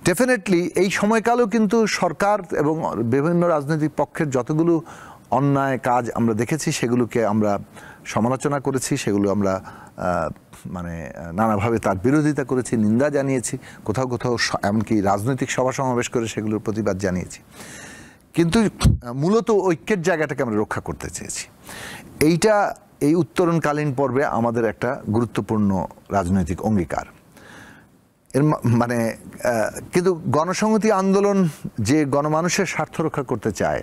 ডেফিনেটলি এই সময়কালেও কিন্তু সরকার এবং বিভিন্ন রাজনৈতিক পক্ষের যতগুলো অন্যায় কাজ আমরা দেখেছি সেগুলোকে আমরা সমালোচনা করেছি, সেগুলো আমরা মানে নানাভাবে তার বিরোধিতা করেছি, নিন্দা জানিয়েছি, কোথাও কোথাও এমনকি রাজনৈতিক সভা সমাবেশ করে সেগুলোর প্রতিবাদ জানিয়েছি। কিন্তু মূলত ঐক্যের জায়গাটাকে আমরা রক্ষা করতে চেয়েছি। এই উত্তরণকালীন পর্বে আমাদের একটা গুরুত্বপূর্ণ রাজনৈতিক অঙ্গীকার। এর মানে কিন্তু গণসংহতি আন্দোলন যে গণমানুষের স্বার্থ রক্ষা করতে চায়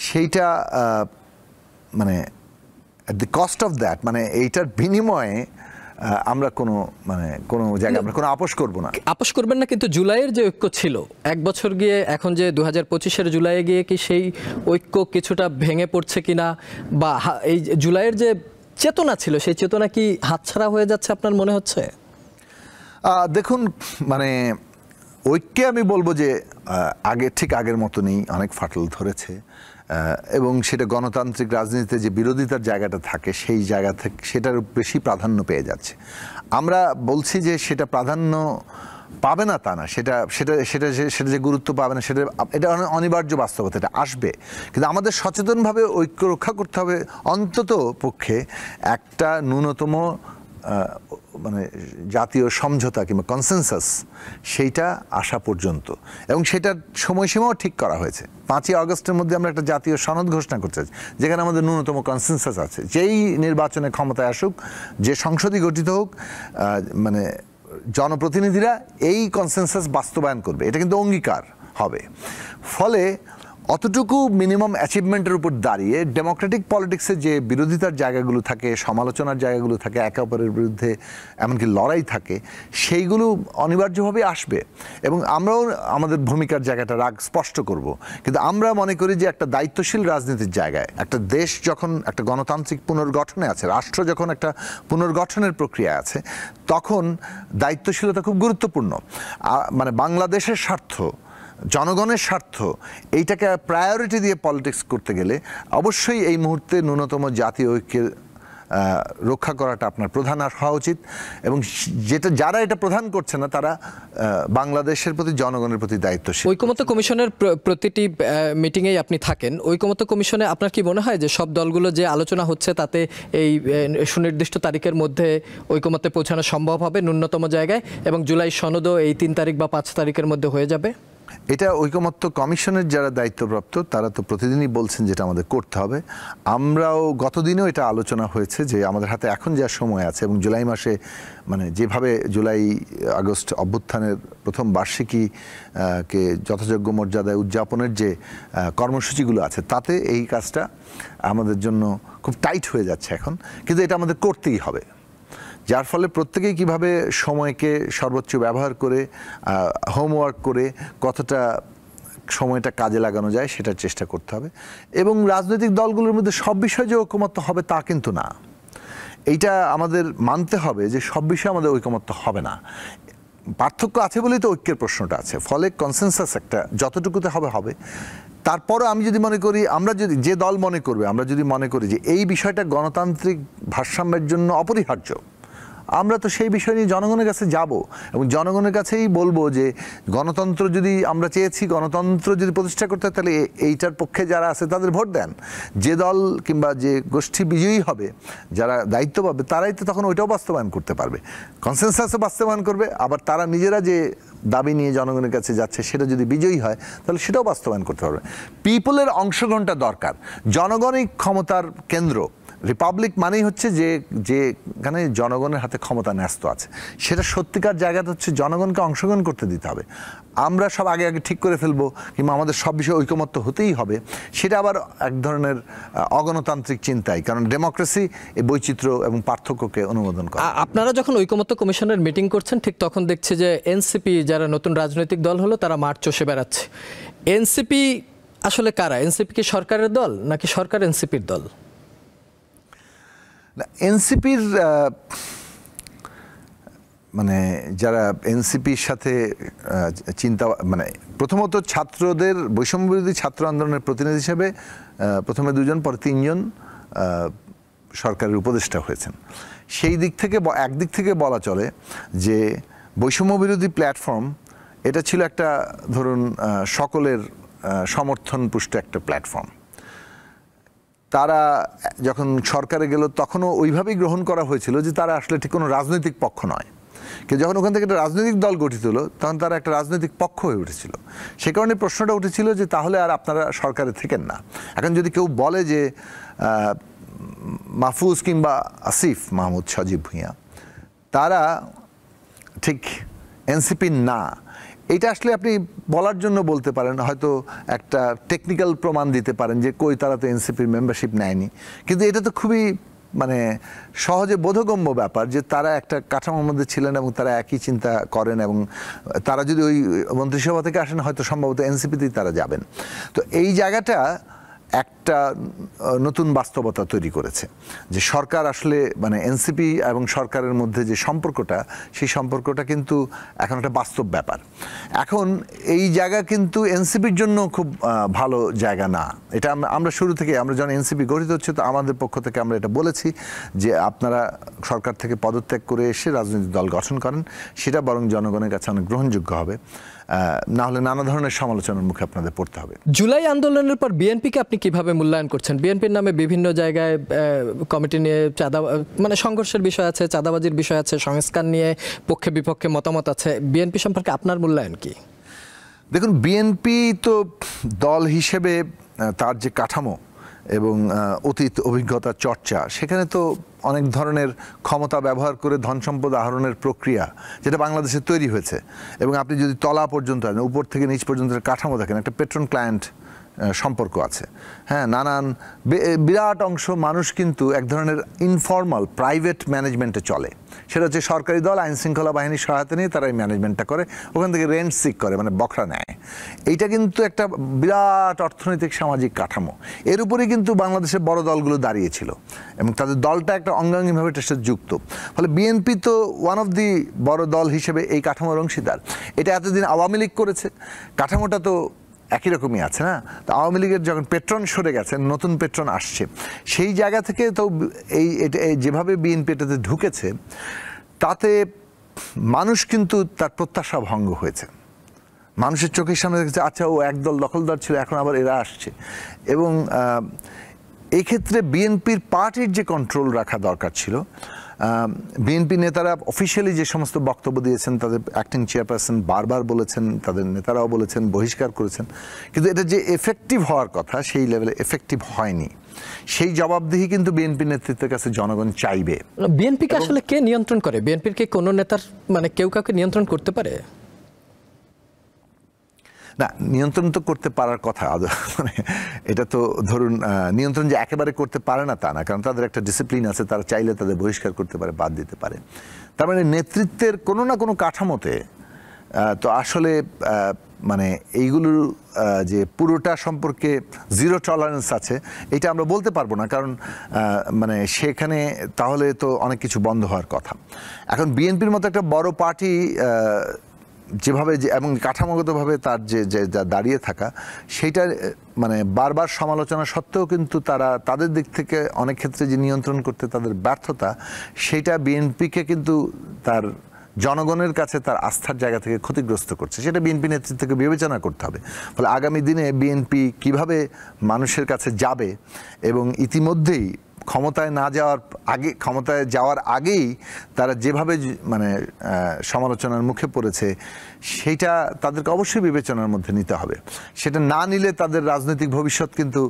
সেইটা মানে at the cost of that, মানে এইটার বিনিময়ে আমরা কোনো জায়গায় আমরা কোনো আপোষ করব না। আপোষ করবেন না, কিন্তু জুলাইয়ের যে ঐক্য ছিল 1 বছর গিয়ে এখন যে 2025-এর জুলাইয়ে গিয়ে কি সেই ঐক্য কিছুটা ভেঙে পড়ছে কিনা, বা এই জুলাইয়ের যে চেতনা ছিল সেই চেতনা কি হাতছাড়া হয়ে যাচ্ছে আপনার মনে হচ্ছে? দেখুন, মানে ঐক্যে আমি বলবো যে ঠিক আগের মতনই অনেক ফাটল ধরেছে এবং সেটা গণতান্ত্রিক রাজনীতিতে যে বিরোধিতার জায়গাটা থাকে সেই জায়গা থেকে সেটার বেশি প্রাধান্য পেয়ে যাচ্ছে। আমরা বলছি যে সেটা প্রাধান্য পাবে না তা না, সেটা যে গুরুত্ব পাবে না এটা অনিবার্য বাস্তবতা, এটা আসবে। কিন্তু আমাদের সচেতনভাবে ঐক্য রক্ষা করতে হবে, অন্তত পক্ষে একটা ন্যূনতম মানে জাতীয় সমঝোতা কিংবা কনসেনসাস সেইটা আসা পর্যন্ত, এবং সেটার সময়সীমাও ঠিক করা হয়েছে। 5ই আগস্টের মধ্যে আমরা একটা জাতীয় সনদ ঘোষণা করতে চাই যেখানে আমাদের ন্যূনতম কনসেনসাস আছে। যেই নির্বাচনে ক্ষমতায় আসুক, যে সংসদই গঠিত হোক, মানে জনপ্রতিনিধিরা এই কনসেনসাস বাস্তবায়ন করবে, এটা কিন্তু অঙ্গীকার হবে। ফলে অতটুকু মিনিমাম অ্যাচিভমেন্টের উপর দাঁড়িয়ে ডেমোক্রেটিক পলিটিক্সে যে বিরোধিতার জায়গাগুলো থাকে, সমালোচনার জায়গাগুলো থাকে, একে অপরের বিরুদ্ধে এমনকি লড়াই থাকে, সেইগুলো অনিবার্যভাবে আসবে এবং আমরাও আমাদের ভূমিকার জায়গাটা স্পষ্ট করব। কিন্তু আমরা মনে করি যে একটা দায়িত্বশীল রাজনীতির জায়গায় একটা দেশ যখন একটা গণতান্ত্রিক পুনর্গঠনে আছে, রাষ্ট্র যখন একটা পুনর্গঠনের প্রক্রিয়া আছে, তখন দায়িত্বশীলতা খুব গুরুত্বপূর্ণ। মানে বাংলাদেশের স্বার্থ, জনগণের স্বার্থ, এইটাকে প্রায়োরিটি দিয়ে পলিটিক্স করতে গেলে অবশ্যই এই মুহূর্তে ন্যূনতম জাতীয় ঐক্যের রক্ষা করাটা আপনার প্রধান হওয়া উচিত। এবং যারা এটা প্রধান করছে না তারা বাংলাদেশের প্রতি, জনগণের প্রতি দায়িত্বশীল। ঐকমত্য কমিশনের প্রতিটি মিটিংয়েই আপনি থাকেন। ঐকমত্য কমিশনে আপনার কি মনে হয় যে সব দলগুলো যে আলোচনা হচ্ছে তাতে এই সুনির্দিষ্ট তারিখের মধ্যে ঐকমত্যে পৌঁছানো সম্ভব হবে ন্যূনতম জায়গায়, এবং জুলাই সনদও এই 3 তারিখ বা 5 তারিখের মধ্যে হয়ে যাবে? এটা ঐকমত্য কমিশনের যারা দায়িত্বপ্রাপ্ত তারা তো প্রতিদিনই বলছেন যেটা আমাদের করতে হবে। আমরাও গতদিনও এটা আলোচনা হয়েছে যে আমাদের হাতে এখন যা সময় আছে এবং জুলাই মাসে মানে যেভাবে জুলাই আগস্ট অভ্যুত্থানের প্রথম বার্ষিকীকে যথাযোগ্য মর্যাদায় উদযাপনের যে কর্মসূচিগুলো আছে তাতে এই কাজটা আমাদের জন্য খুব টাইট হয়ে যাচ্ছে এখন, কিন্তু এটা আমাদের করতেই হবে। যার ফলে প্রত্যেকেই কিভাবে সময়কে সর্বোচ্চ ব্যবহার করে হোমওয়ার্ক করে কতটা সময়টা কাজে লাগানো যায় সেটার চেষ্টা করতে হবে। এবং রাজনৈতিক দলগুলোর মধ্যে সব বিষয়ে যে ঐকমত্য হবে তা কিন্তু না, এইটা আমাদের মানতে হবে যে সব বিষয়ে আমাদের ঐকমত্য হবে না। পার্থক্য আছে বলেই তো ঐক্যের প্রশ্নটা আছে। ফলে কনসেনসাস একটা যতটুকুতে হবে। তারপরও আমি যদি মনে করি, যে দল মনে করবে, আমরা যদি মনে করি যে এই বিষয়টা গণতান্ত্রিক ভারসাম্যের জন্য অপরিহার্য, আমরা তো সেই বিষয় নিয়ে জনগণের কাছে যাব এবং জনগণের কাছেই বলবো যে গণতন্ত্র যদি আমরা চেয়েছি, গণতন্ত্র যদি প্রতিষ্ঠা করতে হয় তাহলে এইটার পক্ষে যারা আছে তাদের ভোট দেন। যে দল কিংবা যে গোষ্ঠী বিজয়ী হবে, যারা দায়িত্ব পাবে, তারাই তো তখন ওইটাও বাস্তবায়ন করতে পারবে, কনসেনসাসও বাস্তবায়ন করবে। আবার তারা নিজেরা যে দাবি নিয়ে জনগণের কাছে যাচ্ছে সেটা যদি বিজয়ী হয় তাহলে সেটাও বাস্তবায়ন করতে পারবে। পিপলের অংশগ্রহণটা দরকার। জনগণই ক্ষমতার কেন্দ্র, রিপাবলিক মানেই হচ্ছে যেখানে জনগণের হাতে ক্ষমতা ন্যস্ত আছে, সেটা সত্যিকার জায়গাটা হচ্ছে জনগণকে অংশগ্রহণ করতে দিতে হবে। আমরা সব আগে ঠিক করে ফেলবো কিংবা আমাদের সব বিষয়ে ঐকমত্য হতেই হবে, সেটা আবার এক ধরনের অগণতান্ত্রিক চিন্তাই, কারণ ডেমোক্রেসি এই বৈচিত্র্য এবং পার্থক্যকে অনুমোদন করে। আপনারা যখন ঐকমত্য কমিশনের মিটিং করছেন ঠিক তখন দেখছে যে এনসিপি যারা নতুন রাজনৈতিক দল হলো তারা মাঠ চষে বেড়াচ্ছে। এনসিপি আসলে কারা? এনসিপি কি সরকারের দল নাকি সরকার এনসিপির দল? এনসিপির মানে যারা এনসিপির সাথে চিন্তা, মানে প্রথমত ছাত্রদের বৈষম্যবিরোধী ছাত্র আন্দোলনের প্রতিনিধি হিসেবে প্রথমে 2 জন পরে 3 জন সরকারের উপদেষ্টা হয়েছেন। সেই দিক থেকে একদিক থেকে বলা চলে যে বৈষম্যবিরোধী প্ল্যাটফর্ম এটা ছিল একটা ধরুন সকলের সমর্থন পুষ্ট একটা প্ল্যাটফর্ম। তারা যখন সরকারে গেল তখনও ওইভাবেই গ্রহণ করা হয়েছিল যে তারা আসলে ঠিক কোনো রাজনৈতিক পক্ষ নয়, কিন্তু যখন ওখান থেকে একটা রাজনৈতিক দল গঠিত হলো তখন তারা একটা রাজনৈতিক পক্ষ হয়ে উঠেছিল। সে কারণে প্রশ্নটা উঠেছিল যে তাহলে আর আপনারা সরকারে থেকেন না। এখন যদি কেউ বলে যে মাহফুজ কিংবা আসিফ মাহমুদ সজীব ভুঁইয়া তারা ঠিক এনসিপি না, এটা আসলে আপনি বলার জন্য বলতে পারেন, হয়তো একটা টেকনিক্যাল প্রমাণ দিতে পারেন যে কই তারা তো এনসিপির মেম্বারশিপ নেয়নি, কিন্তু এটা তো খুবই মানে সহজে বোধগম্য ব্যাপার যে তারা একটা কাঠামোর মধ্যে ছিলেন এবং তারা একই চিন্তা করেন, এবং তারা যদি ওই মন্ত্রিসভা থেকে আসেন হয়তো সম্ভবত এনসিপিতেই তারা যাবেন। তো এই জায়গাটা একটা নতুন বাস্তবতা তৈরি করেছে যে সরকার আসলে মানে এনসিপি এবং সরকারের মধ্যে যে সম্পর্কটা, সেই সম্পর্কটা কিন্তু এখন একটা বাস্তব ব্যাপার। এখন এই জায়গা কিন্তু এনসিপির জন্য খুব ভালো জায়গা না। এটা আমরা শুরু থেকে, আমরা যখন এনসিপি গঠিত হচ্ছে তো আমাদের পক্ষ থেকে আমরা এটা বলেছি যে আপনারা সরকার থেকে পদত্যাগ করে এসে রাজনৈতিক দল গঠন করেন, সেটা বরং জনগণের কাছে অনেক গ্রহণযোগ্য হবে, না হলে নানা ধরনের সমালোচনার মুখে আপনাদের পড়তে হবে। জুলাই আন্দোলনের পর বিএনপিকে আপনি কিভাবে মূল্যায়ন করছেন? বিএনপির নামে বিভিন্ন জায়গায় কমিটি নিয়ে মানে সংঘর্ষের বিষয় আছে, চাঁদাবাজির বিষয় আছে, সংস্কার নিয়ে পক্ষে বিপক্ষে মতামত আছে। বিএনপি সম্পর্কে আপনার মূল্যায়ন কি? দেখুন, বিএনপি তো দল হিসেবে তার যে কাঠামো এবং অতীত অভিজ্ঞতা চর্চা, সেখানে তো অনেক ধরনের ক্ষমতা ব্যবহার করে ধন সম্পদ আহরণের প্রক্রিয়া যেটা বাংলাদেশে তৈরি হয়েছে, এবং আপনি যদি তলা পর্যন্ত উপর থেকে নিচ পর্যন্ত কাঠামো দেখেন, একটা পেট্রন ক্লায়েন্ট সম্পর্ক আছে। হ্যাঁ, নানান বিরাট অংশ মানুষ কিন্তু এক ধরনের ইনফর্মাল প্রাইভেট ম্যানেজমেন্টে চলে। সেটা হচ্ছে সরকারি দল আইন শৃঙ্খলা বাহিনীর সহায়তা নিয়ে তারা এই ম্যানেজমেন্টটা করে, ওখান থেকে রেন্ট সিক করে, মানে বখরা নেয়। এইটা কিন্তু একটা বিরাট অর্থনৈতিক সামাজিক কাঠামো। এর উপরেই কিন্তু বাংলাদেশের বড় দলগুলো দাঁড়িয়েছিল এবং তাদের দলটা একটা অঙ্গাঙ্গিভাবে এটার সাথে যুক্ত। ফলে বিএনপি তো ওয়ান অফ দি বড় দল হিসেবে এই কাঠামোর অংশীদার। এটা এতদিন আওয়ামী লীগ করেছে, কাঠামোটা তো একই রকমই আছে না। তো আওয়ামী লীগের যখন পেট্রন সরে গেছে, নতুন পেট্রন আসছে, সেই জায়গা থেকে তো এই যেভাবে বিএনপি এটাতে ঢুকেছে তাতে মানুষ কিন্তু তার প্রত্যাশা ভঙ্গ হয়েছে। মানুষের চোখের সামনে দেখেছে আচ্ছা ও একদল দখলদার ছিল, এখন আবার এরা আসছে। এবং এই ক্ষেত্রে বিএনপির পার্টির যে কন্ট্রোল রাখা দরকার ছিল, বিএনপি নেতারা অফিসিয়ালি যে সমস্ত বক্তব্য দিয়েছেন, তাদের অ্যাক্টিং চেয়ারপারসন বারবার বলেছেন, তাদের নেতারাও বলেছেন, বহিষ্কার করেছেন, কিন্তু এটা যে এফেক্টিভ হওয়ার কথা সেই লেভেলে এফেক্টিভ হয়নি। সেই জবাবদিহি কিন্তু বিএনপি নেতৃত্বের কাছে জনগণ চাইবে। বিএনপিকে আসলে কে নিয়ন্ত্রণ করে? বিএনপির কি কোনো নেতার মানে কেউ কাউকে নিয়ন্ত্রণ করতে পারে? না, নিয়ন্ত্রণ তো করতে পারার কথা। মানে এটা তো ধরুন নিয়ন্ত্রণ যে একেবারে করতে পারে না তা না, কারণ তাদের একটা ডিসিপ্লিন আছে, তারা চাইলে তাদের বহিষ্কার করতে পারে, বাদ দিতে পারে। তার মানে নেতৃত্বের কোনো না কোনো কাঠামোতে তো আসলে মানে এইগুলোর যে পুরোটা সম্পর্কে জিরো টলারেন্স আছে এটা আমরা বলতে পারবো না, কারণ মানে সেখানে তাহলে তো অনেক কিছু বন্ধ হওয়ার কথা। এখন বিএনপির মতো একটা বড় পার্টি যেভাবে এবং কাঠামোগতভাবে তার যে দাঁড়িয়ে থাকা, সেইটা মানে বারবার সমালোচনা সত্ত্বেও কিন্তু তারা তাদের দিক থেকে অনেক ক্ষেত্রে যে নিয়ন্ত্রণ করতে তাদের ব্যর্থতা, সেইটা বিএনপিকে কিন্তু তার জনগণের কাছে তার আস্থার জায়গা থেকে ক্ষতিগ্রস্ত করছে। সেটা বিএনপি নেতৃত্বকে বিবেচনা করতে হবে। ফলে আগামী দিনে বিএনপি কিভাবে মানুষের কাছে যাবে, এবং ইতিমধ্যেই ক্ষমতায় যাওয়ার আগেই তারা যেভাবে মানে সমালোচনার মুখে পড়েছে, সেইটা তাদেরকে অবশ্যই বিবেচনার মধ্যে নিতে হবে। সেটা না নিলে তাদের রাজনৈতিক ভবিষ্যৎ কিন্তু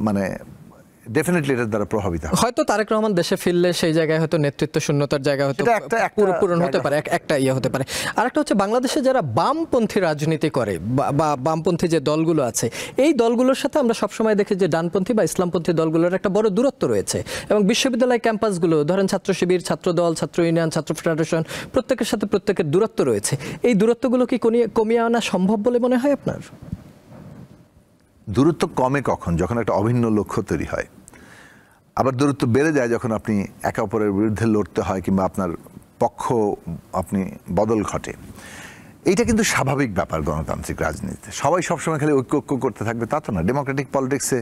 মানে ডেফিনেটলি এটার দ্বারা প্রভাবিত হবে। হয়তো তারেক রহমান দেশে ফিরলে সেই জায়গায় হয়তো নেতৃত্ব শূন্যতার জায়গা হয়তো পূরণ হতে পারে, একটা ইয়ে হতে পারে। আরেকটা হচ্ছে বাংলাদেশে যারা বামপন্থী রাজনীতি করে বা বামপন্থী যে দলগুলো আছে, এই দলগুলোর সাথে আমরা সবসময় দেখি যে ডানপন্থী বা ইসলামপন্থী দলগুলোর একটা বড় দূরত্ব রয়েছে, এবং বিশ্ববিদ্যালয় ক্যাম্পাসগুলো ধরেন ছাত্র শিবির, ছাত্র দল, ছাত্র ইউনিয়ন, ছাত্র ফেডারেশন, প্রত্যেকের সাথে প্রত্যেকের দূরত্ব রয়েছে। এই দূরত্বগুলো কি কমিয়ে আনা সম্ভব বলে মনে হয় আপনার? দূরত্ব কমে কখন? যখন একটা অভিন্ন লক্ষ্য তৈরি হয়। আবার দূরত্ব বেড়ে যায় যখন আপনি একে অপরের বিরুদ্ধে লড়তে হয় কিংবা আপনার পক্ষ আপনি বদল ঘটে। এইটা কিন্তু স্বাভাবিক ব্যাপার গণতান্ত্রিক রাজনীতিতে। সবাই সবসময় খালি ঐক্য করতে থাকবে তা তো না। ডেমোক্রেটিক পলিটিক্সে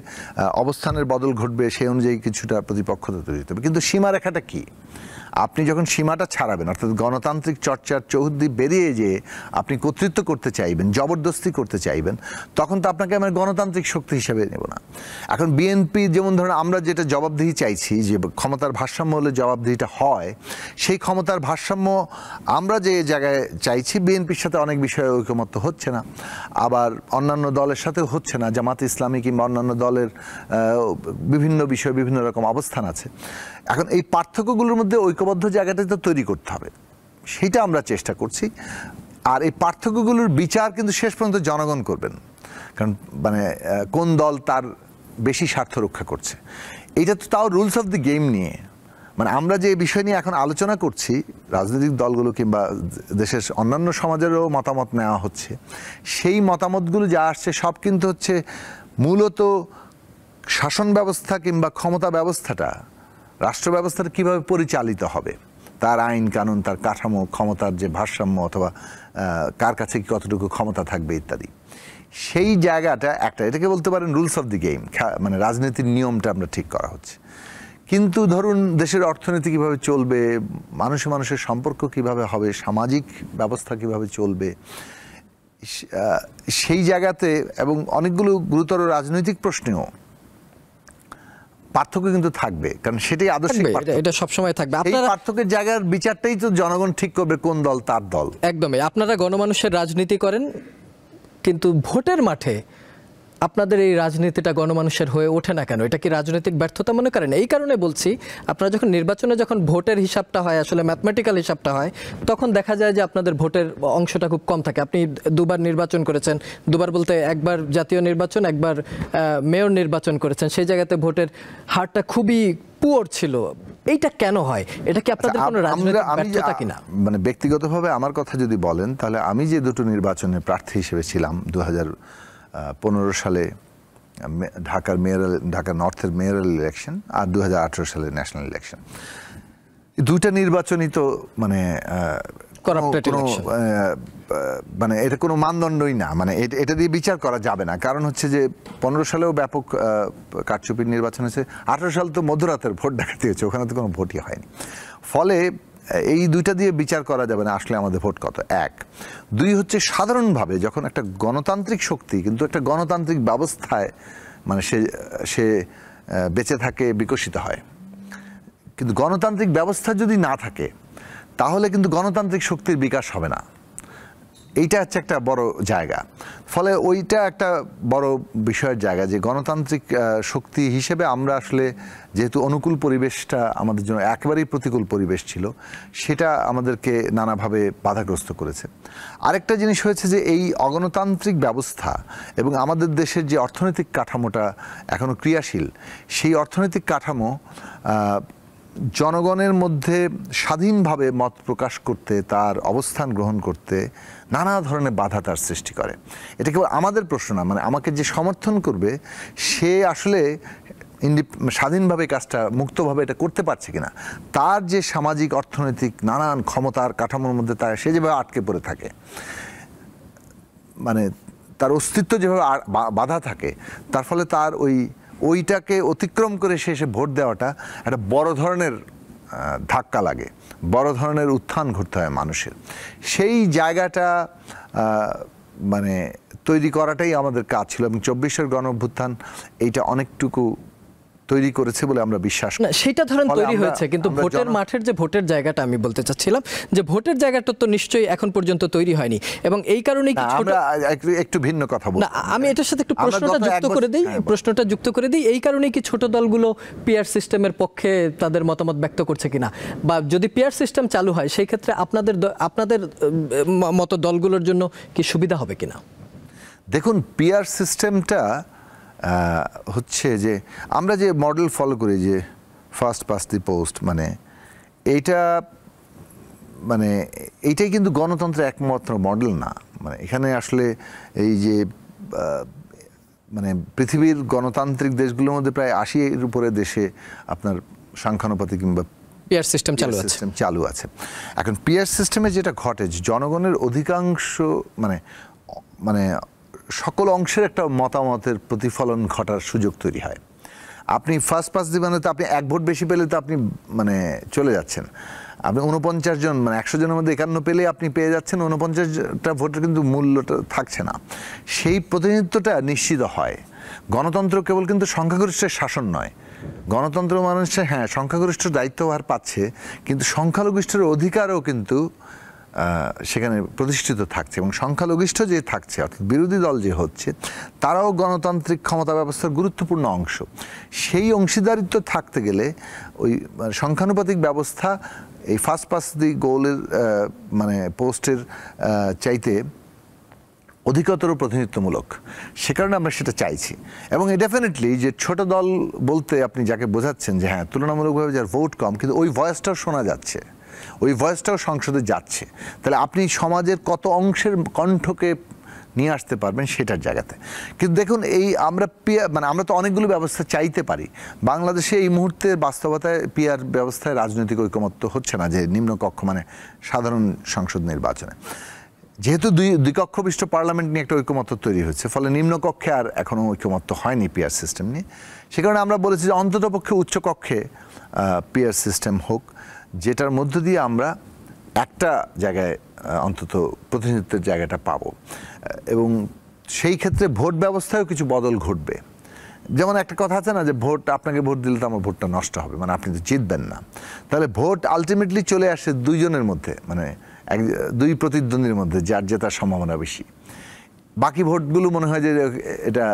অবস্থানের বদল ঘটবে, সেই অনুযায়ী কিছুটা প্রতিপক্ষতা তৈরি হতে হবে। কিন্তু সীমারেখাটা কি? আপনি যখন সীমাটা ছাড়াবেন, অর্থাৎ গণতান্ত্রিক চর্চার চৌহদ্দি বেরিয়ে যেয়ে আপনি কর্তৃত্ব করতে চাইবেন, জবরদস্তি করতে চাইবেন, তখন তো আপনাকে আমরা গণতান্ত্রিক শক্তি হিসেবে নেব না। এখন বিএনপি যেমন ধরুন আমরা যেটা জবাবদিহি চাইছি, যে ক্ষমতার ভারসাম্য হলে জবাবদিহিটা হয়, সেই ক্ষমতার ভারসাম্য আমরা যে জায়গায় চাইছি, বিএনপির সাথে অনেক বিষয়ে ঐকমত্য হচ্ছে না, আবার অন্যান্য দলের সাথেও হচ্ছে না। জামাত ইসলামী কিংবা অন্যান্য দলের বিভিন্ন বিষয়ে বিভিন্ন রকম অবস্থান আছে। এখন এই পার্থক্যগুলোর মধ্যে ঐক্যবদ্ধ জায়গাটা তো তৈরি করতে হবে, সেইটা আমরা চেষ্টা করছি। আর এই পার্থক্যগুলোর বিচার কিন্তু শেষ পর্যন্ত জনগণ করবেন, কারণ মানে কোন দল তার বেশি স্বার্থ রক্ষা করছে। এইটা তো তাও রুলস অফ দি গেম নিয়ে, মানে আমরা যে বিষয় নিয়ে এখন আলোচনা করছি, রাজনৈতিক দলগুলো কিংবা দেশের অন্যান্য সমাজেরও মতামত নেওয়া হচ্ছে, সেই মতামতগুলো যা আসছে সব কিন্তু হচ্ছে মূলত শাসন ব্যবস্থা কিংবা ক্ষমতা ব্যবস্থাটা, রাষ্ট্র ব্যবস্থাটা কীভাবে পরিচালিত হবে, তার আইন কানুন, তার কাঠামো, ক্ষমতার যে ভারসাম্য, অথবা কার কাছে কতটুকু ক্ষমতা থাকবে ইত্যাদি। সেই জায়গাটা একটা, এটাকে বলতে পারেন রুলস অফ দি গেম, মানে রাজনীতির নিয়মটা আমরা ঠিক করা হচ্ছে। কিন্তু ধরুন দেশের অর্থনীতি কীভাবে চলবে, মানুষে মানুষের সম্পর্ক কিভাবে হবে, সামাজিক ব্যবস্থা কিভাবে চলবে, সেই জায়গাতে এবং অনেকগুলো গুরুতর রাজনৈতিক প্রশ্নেও পার্থক্য কিন্তু থাকবে, কারণ সেটাই আদর্শিক পার্থক্য, এটা সবসময় থাকবে। এই পার্থক্যের জায়গার বিচারটাই তো জনগণ ঠিক করবে, কোন দল তার দল। একদমই। আপনারা গণমানুষের রাজনীতি করেন, কিন্তু ভোটের মাঠে আপনাদের এই রাজনীতিটা গণমানুষের হয়ে ওঠে না কেন? এটা কি রাজনৈতিক ব্যর্থতা মনে করেন? এই কারণে বলছি, আপনারা যখন নির্বাচনে যখন ভোটের হিসাবটা হয়, আসলে ম্যাথমেটিক্যাল হিসাবটা হয়, তখন দেখা যায় যে আপনাদের ভোটের অংশটা খুব কম থাকে। আপনি দুবার নির্বাচন করেছেন, দুবার বলতে একবার জাতীয় নির্বাচন, একবার মেয়র নির্বাচন করেছেন, সেই জায়গাতে ভোটের হারটা খুবই পুয়ার ছিল। এইটা কেন হয়? এটা কি আপনাদের কোনো রাজনৈতিক ব্যর্থতা কিনা? মানে ব্যক্তিগতভাবে আমার কথা যদি বলেন, তাহলে আমি যে দুটো নির্বাচনে প্রার্থী হিসেবে ছিলাম, 2015 সালে ঢাকা নর্থের মেয়রাল ইলেকশন আর 2018 সালে ন্যাশনাল ইলেকশন, দুইটা নির্বাচনই তো মানে মানে এটা কোনো মানদণ্ডই না, মানে এটা দিয়ে বিচার করা যাবে না। কারণ হচ্ছে যে 15 সালেও ব্যাপক কারচুপির নির্বাচন হয়েছে, 18 সাল তো মধ্যরাতের ভোট ডাকাতি হয়েছে, ওখানে তো কোনো ভোটই হয়নি। ফলে এই দুইটা দিয়ে বিচার করা যাবে না আসলে আমাদের ভোট কত। এক, দুই হচ্ছে সাধারণভাবে যখন একটা গণতান্ত্রিক শক্তি কিন্তু একটা গণতান্ত্রিক ব্যবস্থায় মানে সে বেঁচে থাকে, বিকশিত হয়, কিন্তু গণতান্ত্রিক ব্যবস্থা যদি না থাকে তাহলে কিন্তু গণতান্ত্রিক শক্তির বিকাশ হবে না। এইটা হচ্ছে একটা বড় জায়গা। ফলে ওইটা একটা বড় বিষয়ের জায়গা যে গণতান্ত্রিক শক্তি হিসেবে আমরা আসলে যেহেতু অনুকূল পরিবেশটা আমাদের জন্য একেবারেই প্রতিকূল পরিবেশ ছিল, সেটা আমাদেরকে নানাভাবে বাধাগ্রস্ত করেছে। আরেকটা জিনিস হয়েছে যে এই অগণতান্ত্রিক ব্যবস্থা এবং আমাদের দেশের যে অর্থনৈতিক কাঠামোটা এখনো ক্রিয়াশীল, সেই অর্থনৈতিক কাঠামো জনগণের মধ্যে স্বাধীনভাবে মত প্রকাশ করতে, তার অবস্থান গ্রহণ করতে নানা ধরনের বাধা তার সৃষ্টি করে। এটা কেবল আমাদের প্রশ্ন না, মানে আমাকে যে সমর্থন করবে সে আসলে স্বাধীনভাবে কাজটা, মুক্তভাবে এটা করতে পারছে কিনা, তার যে সামাজিক অর্থনৈতিক নানান ক্ষমতার কাঠামোর মধ্যে সে যেভাবে আটকে পড়ে থাকে, মানে তার অস্তিত্ব যেভাবে বাধা থাকে, তার ফলে তার ওইটাকে অতিক্রম করে শেষে ভোট দেওয়াটা একটা বড় ধরনের ধাক্কা লাগে, বড় ধরনের উত্থান ঘটতে হয় মানুষের। সেই জায়গাটা মানে তৈরি করাটাই আমাদের কাজ ছিল, এবং 24-এর গণ অভ্যুত্থান এইটা অনেকটুকু তৈরি করেছে বলে আমরা বিশ্বাস করি। না সেটা ধরেন ফলে তৈরি আমরা- হয়েছে, কিন্তু আমরা ভোটের মাঠের যে ভোটের জায়গাটা আমি বলতে চাচ্ছিলাম যে ভোটের জায়গাটা তো নিশ্চয়ই এখন পর্যন্ত তৈরি হয়নি, এবং এই কারণেই কি না, ছোট আমরা একটু ভিন্ন কথা বলছি। না আমি এটার সাথে একটু আমরা প্রশ্নটা গত যুক্ত এক করে বছর- দিই, হ্যাঁ, বল। প্রশ্নটা যুক্ত করে দিই, এই কারণেই কি ছোট দলগুলো পিআর সিস্টেমের পক্ষে তাদের মতামত ব্যক্ত করছে কিনা, বা যদি পিআর সিস্টেম চালু হয় সেই ক্ষেত্রে আপনাদের মতো দলগুলোর জন্য কি সুবিধা হবে কিনা? দেখুন, পিআর সিস্টেমটা হচ্ছে যে আমরা যে মডেল ফলো করি, যে ফার্স্ট পাস্ট দি পোস্ট, মানে এইটাই কিন্তু গণতন্ত্রের একমাত্র মডেল না। মানে এখানে আসলে এই যে মানে পৃথিবীর গণতান্ত্রিক দেশগুলোর মধ্যে প্রায় 80-এর উপরে দেশে আপনার সংখ্যানুপাতিক কিংবা পিআর সিস্টেম চালু আছে। সিস্টেম চালু আছে। এখন পিআর সিস্টেমে যেটা ঘটে, জনগণের অধিকাংশ মানে সকল অংশের একটা মতামতের প্রতিফলন ঘটার সুযোগ তৈরি হয়। আপনি ফার্স্ট পাস দিবেন, তো আপনি এক ভোট বেশি পেলে তো আপনি মানে চলে যাচ্ছেন। আপনি 49 জন, মানে 100 জনের মধ্যে 51 পেলে আপনি পেয়ে যাচ্ছেন, 49টা ভোটের কিন্তু মূল্যটা থাকছে না। সেই প্রতিনিধিত্বটা নিশ্চিত হয়। গণতন্ত্র কেবল কিন্তু সংখ্যাগরিষ্ঠের শাসন নয়, গণতন্ত্র মানুষের হ্যাঁ সংখ্যাগরিষ্ঠ দায়িত্বভার পাচ্ছে, কিন্তু সংখ্যালঘিষ্ঠের অধিকারও কিন্তু সেখানে প্রতিষ্ঠিত থাকছে, এবং সংখ্যালঘিষ্ঠ যে থাকছে অর্থাৎ বিরোধী দল যে হচ্ছে তারাও গণতান্ত্রিক ক্ষমতা ব্যবস্থার গুরুত্বপূর্ণ অংশ। সেই অংশীদারিত্ব থাকতে গেলে ওই সংখ্যানুপাতিক ব্যবস্থা এই ফার্স্ট পাস দি গোলের মানে পোস্টের চাইতে অধিকতর প্রতিনিধিত্বমূলক, সে কারণে আমরা সেটা চাইছি। এবং ডেফিনেটলি যে ছোট দল বলতে আপনি যাকে বোঝাচ্ছেন যে হ্যাঁ তুলনামূলকভাবে যার ভোট কম, কিন্তু ওই ভয়েসটাও শোনা যাচ্ছে, ওই ভয়েসটাও সংসদে যাচ্ছে, তাহলে আপনি সমাজের কত অংশের কণ্ঠকে নিয়ে আসতে পারবেন সেটার জায়গাতে। কিন্তু দেখুন, এই আমরা আমরা তো অনেকগুলো ব্যবস্থা চাইতে পারি। বাংলাদেশে এই মুহূর্তে বাস্তবতায় পিআর ব্যবস্থায় রাজনৈতিক ঐকমত্য হচ্ছে না, যে নিম্নকক্ষ মানে সাধারণ সংসদ নির্বাচনে যেহেতু দুই কক্ষ বিশিষ্ট পার্লামেন্ট নিয়ে একটা ঐকমত্য তৈরি হয়েছে, ফলে নিম্নকক্ষে আর এখনও ঐকমত্য হয়নি পিআর সিস্টেম নিয়ে। সে কারণে আমরা বলেছি যে অন্ততপক্ষে উচ্চকক্ষে পিআর সিস্টেম হোক, যেটার মধ্য দিয়ে আমরা একটা জায়গায় অন্তত প্রতিনিধিত্বের জায়গাটা পাবো, এবং সেই ক্ষেত্রে ভোট ব্যবস্থায়ও কিছু বদল ঘটবে। যেমন একটা কথা আছে না, যে ভোট আপনাকে ভোট দিলে তো আমার ভোটটা নষ্ট হবে, মানে আপনি তো জিতবেন না। তাহলে ভোট আলটিমেটলি চলে আসে দুইজনের মধ্যে, মানে দুই প্রতিদ্বন্দ্বীর মধ্যে, যার জেতার সম্ভাবনা বেশি। বাকি ভোটগুলো মনে হয় যে এটা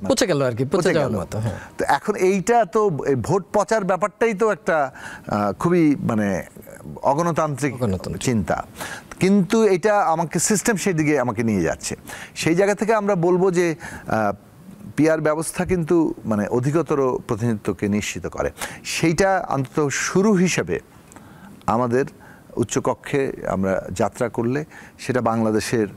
পচে গেল আর কি, পচে যাওয়ার মতো। তো এখন এইটা তো ভোট পচার ব্যাপারটাই তো একটা খুবই মানে অগণতান্ত্রিক চিন্তা, কিন্তু এটা আমাকে সিস্টেম সেই দিকে আমাকে নিয়ে যাচ্ছে। সেই জায়গা থেকে আমরা বলবো যে পিআর ব্যবস্থা কিন্তু মানে অধিকতর প্রতিনিধিত্বকে নিশ্চিত করে। সেইটা অন্তত শুরু হিসেবে আমাদের উচ্চকক্ষে আমরা যাত্রা করলে সেটা বাংলাদেশের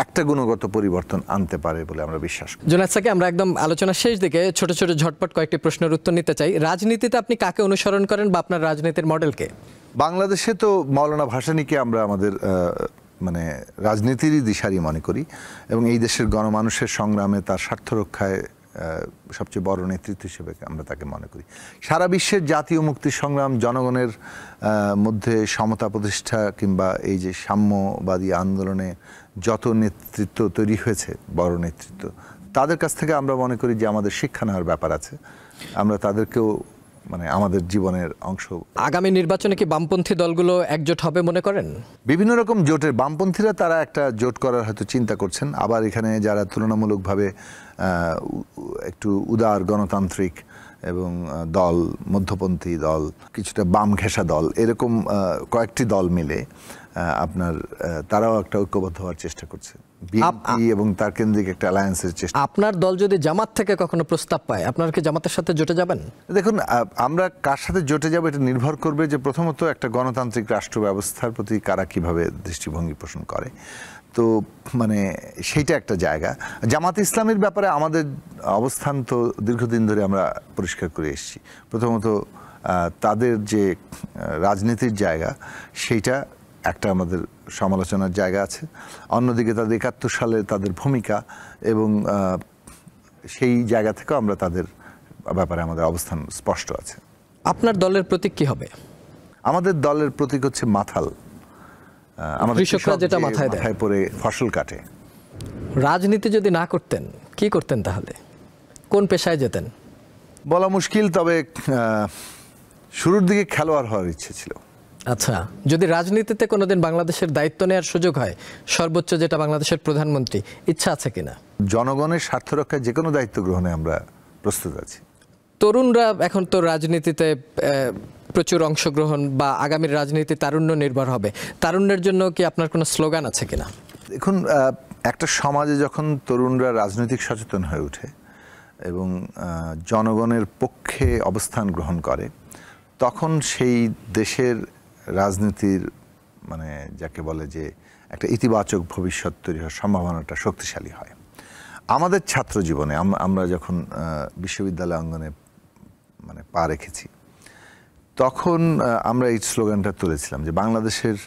একটা গুণগত পরিবর্তন আনতে পারে বলে আমরা বিশ্বাস করি। জুনায়েদ সাকি, আমরা একদম আলোচনার শেষ দিকে ছোট ছোট ঝটপট কয়েকটি প্রশ্নের উত্তর নিতে চাই। রাজনীতিতে আপনি কাকে অনুসরণ করেন, বা আপনার রাজনীতির মডেলকে? বাংলাদেশে তো মওলানা ভাসানীকে আমরা আমাদের মানে রাজনীতিরই দিশারি মনে করি, এবং এই দেশের গণমানুষের সংগ্রামে তার স্বার্থ রক্ষায় সবচেয়ে বড় নেতৃত্ব হিসেবে আমরা তাকে মনে করি। সারা বিশ্বের জাতীয় মুক্তি সংগ্রাম, জনগণের মধ্যে সমতা প্রতিষ্ঠা কিংবা এই যে সাম্যবাদী আন্দোলনে যত নেতৃত্ব তৈরি হয়েছে, বড় নেতৃত্ব, তাদের কাছ থেকে আমরা মনে করি যে আমাদের শিক্ষা নেওয়ার ব্যাপার আছে। আমরা তাদেরকেও মানে আমাদের জীবনের অংশ। আগামী নির্বাচনে কি বামপন্থী দলগুলো একজোট হবে মনে করেন? বিভিন্ন রকম জোটের বামপন্থীরা তারা একটা জোট করার হয়তো চিন্তা করছেন। আবার এখানে যারা তুলনামূলকভাবে একটু উদার গণতান্ত্রিক এবং দল, মধ্যপন্থী দল, কিছুটা বাম ঘেঁষা দল, এরকম কয়েকটি দল মিলে আপনার তারাও একটা ঐক্যবদ্ধ হওয়ার চেষ্টা করছে, বিএনপি এবং তার কেন্দ্রিক একটা অ্যালায়েন্সের চেষ্টা। আপনার দল যদি জামাত থেকে কখনো প্রস্তাব পায়, আপনারা কি জামাতের সাথে জোটে যাবেন? দেখুন, আমরা কার সাথে জোটে যাব এটা নির্ভর করবে যে প্রথমত একটা গণতান্ত্রিক রাষ্ট্র ব্যবস্থার প্রতি কারা কিভাবে দৃষ্টিভঙ্গি পোষণ করে। তো মানে সেইটা একটা জায়গা। জামাত ইসলামের ব্যাপারে আমাদের অবস্থান তো দীর্ঘদিন ধরে আমরা পরিষ্কার করে এসেছি। প্রথমত তাদের যে রাজনীতির জায়গা, সেইটা একটা আমাদের সমালোচনার জায়গা আছে। অন্যদিকে তাদের ৭১ সালে তাদের ভূমিকা, এবং সেই জায়গা থেকেও আমরা তাদের ব্যাপারে আমাদের অবস্থান স্পষ্ট আছে। আপনার দলের প্রতীক কি হবে? আমাদের দলের প্রতীক হচ্ছে মাথাল। আমাদের কৃষকরা যেটা মাথায় পরে ফসল কাটে। রাজনীতি যদি না করতেন, কি করতেন তাহলে? কোন পেশায় যেতেন? বলা মুশকিল, তবে শুরুর দিকে খেলোয়াড় হওয়ার ইচ্ছে ছিল। আচ্ছা, যদি রাজনীতিতে কোনোদিন বাংলাদেশের দায়িত্ব নেওয়ার সুযোগ হয়, সর্বোচ্চ যেটা বাংলাদেশের প্রধানমন্ত্রী, ইচ্ছা আছে কিনা? জনগণের স্বার্থ রক্ষায় যে কোনো দায়িত্ব গ্রহণে আমরা প্রস্তুত আছি। তরুণরা এখন তো রাজনীতিতে প্রচুর অংশগ্রহণ বা আগামীর রাজনীতি তারুণ্য নির্ভর হবে, তারুণ্যের জন্য কি আপনার কোনো স্লোগান আছে কিনা? দেখুন, একটা সমাজে যখন তরুণরা রাজনৈতিক সচেতন হয়ে ওঠে এবং জনগণের পক্ষে অবস্থান গ্রহণ করে, তখন সেই দেশের রাজনীতির মানে যাকে বলে যে একটা ইতিবাচক ভবিষ্যৎ তৈরি হওয়ার সম্ভাবনাটা শক্তিশালী হয়। আমাদের ছাত্র জীবনে আমরা যখন বিশ্ববিদ্যালয় অঙ্গনে মানে পা রেখেছি, তখন আমরা এই স্লোগানটা তুলেছিলাম যে বাংলাদেশের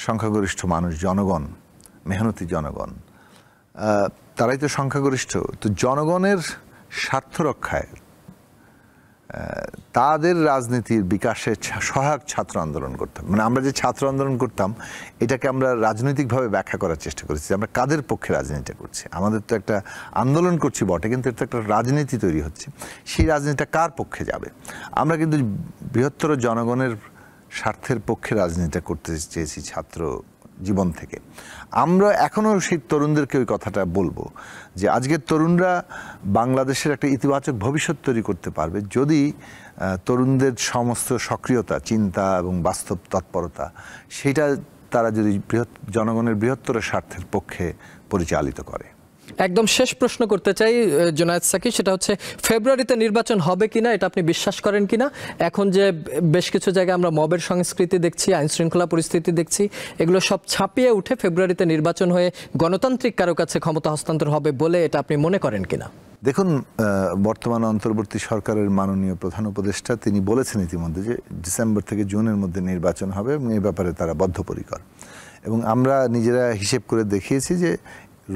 সংখ্যাগরিষ্ঠ মানুষ, জনগণ, মেহনতি জনগণ, তারাই তো সংখ্যাগরিষ্ঠ। তো জনগণের স্বার্থ রক্ষায় তাদের রাজনীতির বিকাশে সহায়ক ছাত্র আন্দোলন করতাম। মানে আমরা যে ছাত্র আন্দোলন করতাম, এটাকে আমরা রাজনৈতিকভাবে ব্যাখ্যা করার চেষ্টা করেছি। আমরা কাদের পক্ষে রাজনীতিটা করছি? আমাদের তো একটা আন্দোলন করছি বটে, কিন্তু এটা একটা রাজনীতি তৈরি হচ্ছে। সেই রাজনীতিটা কার পক্ষে যাবে? আমরা কিন্তু বৃহত্তর জনগণের স্বার্থের পক্ষে রাজনীতিটা করতে চেয়েছি ছাত্র জীবন থেকে। আমরা এখনও সেই তরুণদেরকে ওই কথাটা বলবো যে আজকের তরুণরা বাংলাদেশের একটা ইতিবাচক ভবিষ্যৎ তৈরি করতে পারবে যদি তরুণদের সমস্ত সক্রিয়তা, চিন্তা এবং বাস্তব তৎপরতা, সেটা তারা যদি জনগণের বৃহত্তর স্বার্থের পক্ষে পরিচালিত করে। একদম শেষ প্রশ্ন করতে চাই জুনায়েদ সাকি, সেটা হচ্ছে ফেব্রুয়ারিতে নির্বাচন হবে কিনা, এটা আপনি বিশ্বাস করেন কিনা? এখন যে বেশ কিছু জায়গায় আমরা মবের সংস্কৃতি দেখছি, আইন শৃঙ্খলা পরিস্থিতি দেখছি, এগুলো সব ছাপিয়ে উঠে ফেব্রুয়ারিতে নির্বাচন হয়ে গণতান্ত্রিক কারো কাছে ক্ষমতা হস্তান্তর হবে বলে এটা আপনি মনে করেন কিনা? দেখুন, বর্তমান অন্তর্বর্তী সরকারের মাননীয় প্রধান উপদেষ্টা তিনি বলেছেন ইতিমধ্যে যে ডিসেম্বর থেকে জুনের মধ্যে নির্বাচন হবে এবং এই ব্যাপারে তারা বদ্ধপরিকর। এবং আমরা নিজেরা হিসেব করে দেখিয়েছি যে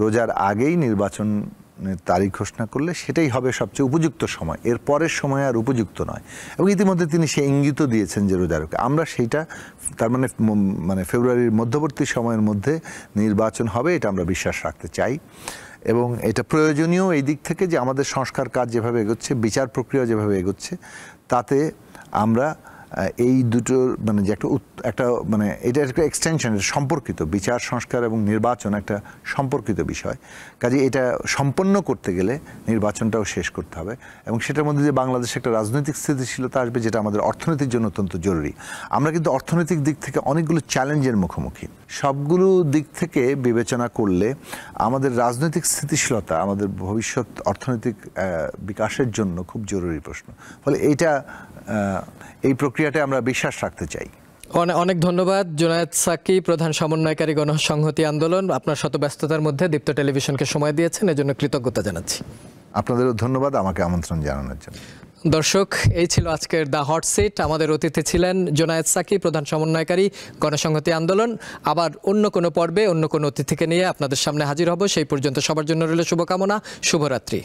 রোজার আগেই নির্বাচনের তারিখ ঘোষণা করলে সেটাই হবে সবচেয়ে উপযুক্ত সময়, এর পরের সময় আর উপযুক্ত নয়। এবং ইতিমধ্যে তিনি সে ইঙ্গিতও দিয়েছেন যে রোজার আগে আমরা সেইটা, তার মানে ফেব্রুয়ারির মধ্যবর্তী সময়ের মধ্যে নির্বাচন হবে, এটা আমরা বিশ্বাস রাখতে চাই। এবং এটা প্রয়োজনীয় এই দিক থেকে যে আমাদের সংস্কার কাজ যেভাবে এগোচ্ছে, বিচার প্রক্রিয়া যেভাবে এগোচ্ছে, তাতে আমরা এই দুটোর মানে যে একটা মানে এটা একটা এক্সটেনশন, সম্পর্কিত বিচার সংস্কার এবং নির্বাচন একটা সম্পর্কিত বিষয়। কাজে এটা সম্পন্ন করতে গেলে নির্বাচনটাও শেষ করতে হবে এবং সেটার মধ্যে যে বাংলাদেশে একটা রাজনৈতিক স্থিতিশীলতা আসবে, যেটা আমাদের অর্থনীতির জন্য অত্যন্ত জরুরি। আমরা কিন্তু অর্থনৈতিক দিক থেকে অনেকগুলো চ্যালেঞ্জের মুখোমুখি। সবগুলো দিক থেকে বিবেচনা করলে আমাদের রাজনৈতিক স্থিতিশীলতা আমাদের ভবিষ্যৎ অর্থনৈতিক বিকাশের জন্য খুব জরুরি প্রশ্ন। ফলে এই প্রক্রিয়াটা আমরা বিশ্বাস রাখতে চাই। অনেক ধন্যবাদ জুনায়েদ সাকি, প্রধান সমন্বয়কারী গণসংহতি আন্দোলন। আপনার শত ব্যস্ততার মধ্যে দীপ্ত টেলিভিশনকে সময় দিয়েছেন, এজন্য কৃতজ্ঞতা জানাচ্ছি। আপনাদেরও ধন্যবাদ আমাকে আমন্ত্রণ জানানোর জন্য। দর্শক, এই ছিল আজকের দ্য হট সিট। আমাদের অতিথি ছিলেন জুনায়েদ সাকি, প্রধান সমন্বয়কারী গণসংহতি আন্দোলন। আবার অন্য কোনো পর্বে অন্য কোনো অতিথিকে নিয়ে আপনাদের সামনে হাজির হব। সেই পর্যন্ত সবার জন্য রইল শুভকামনা। শুভরাত্রি।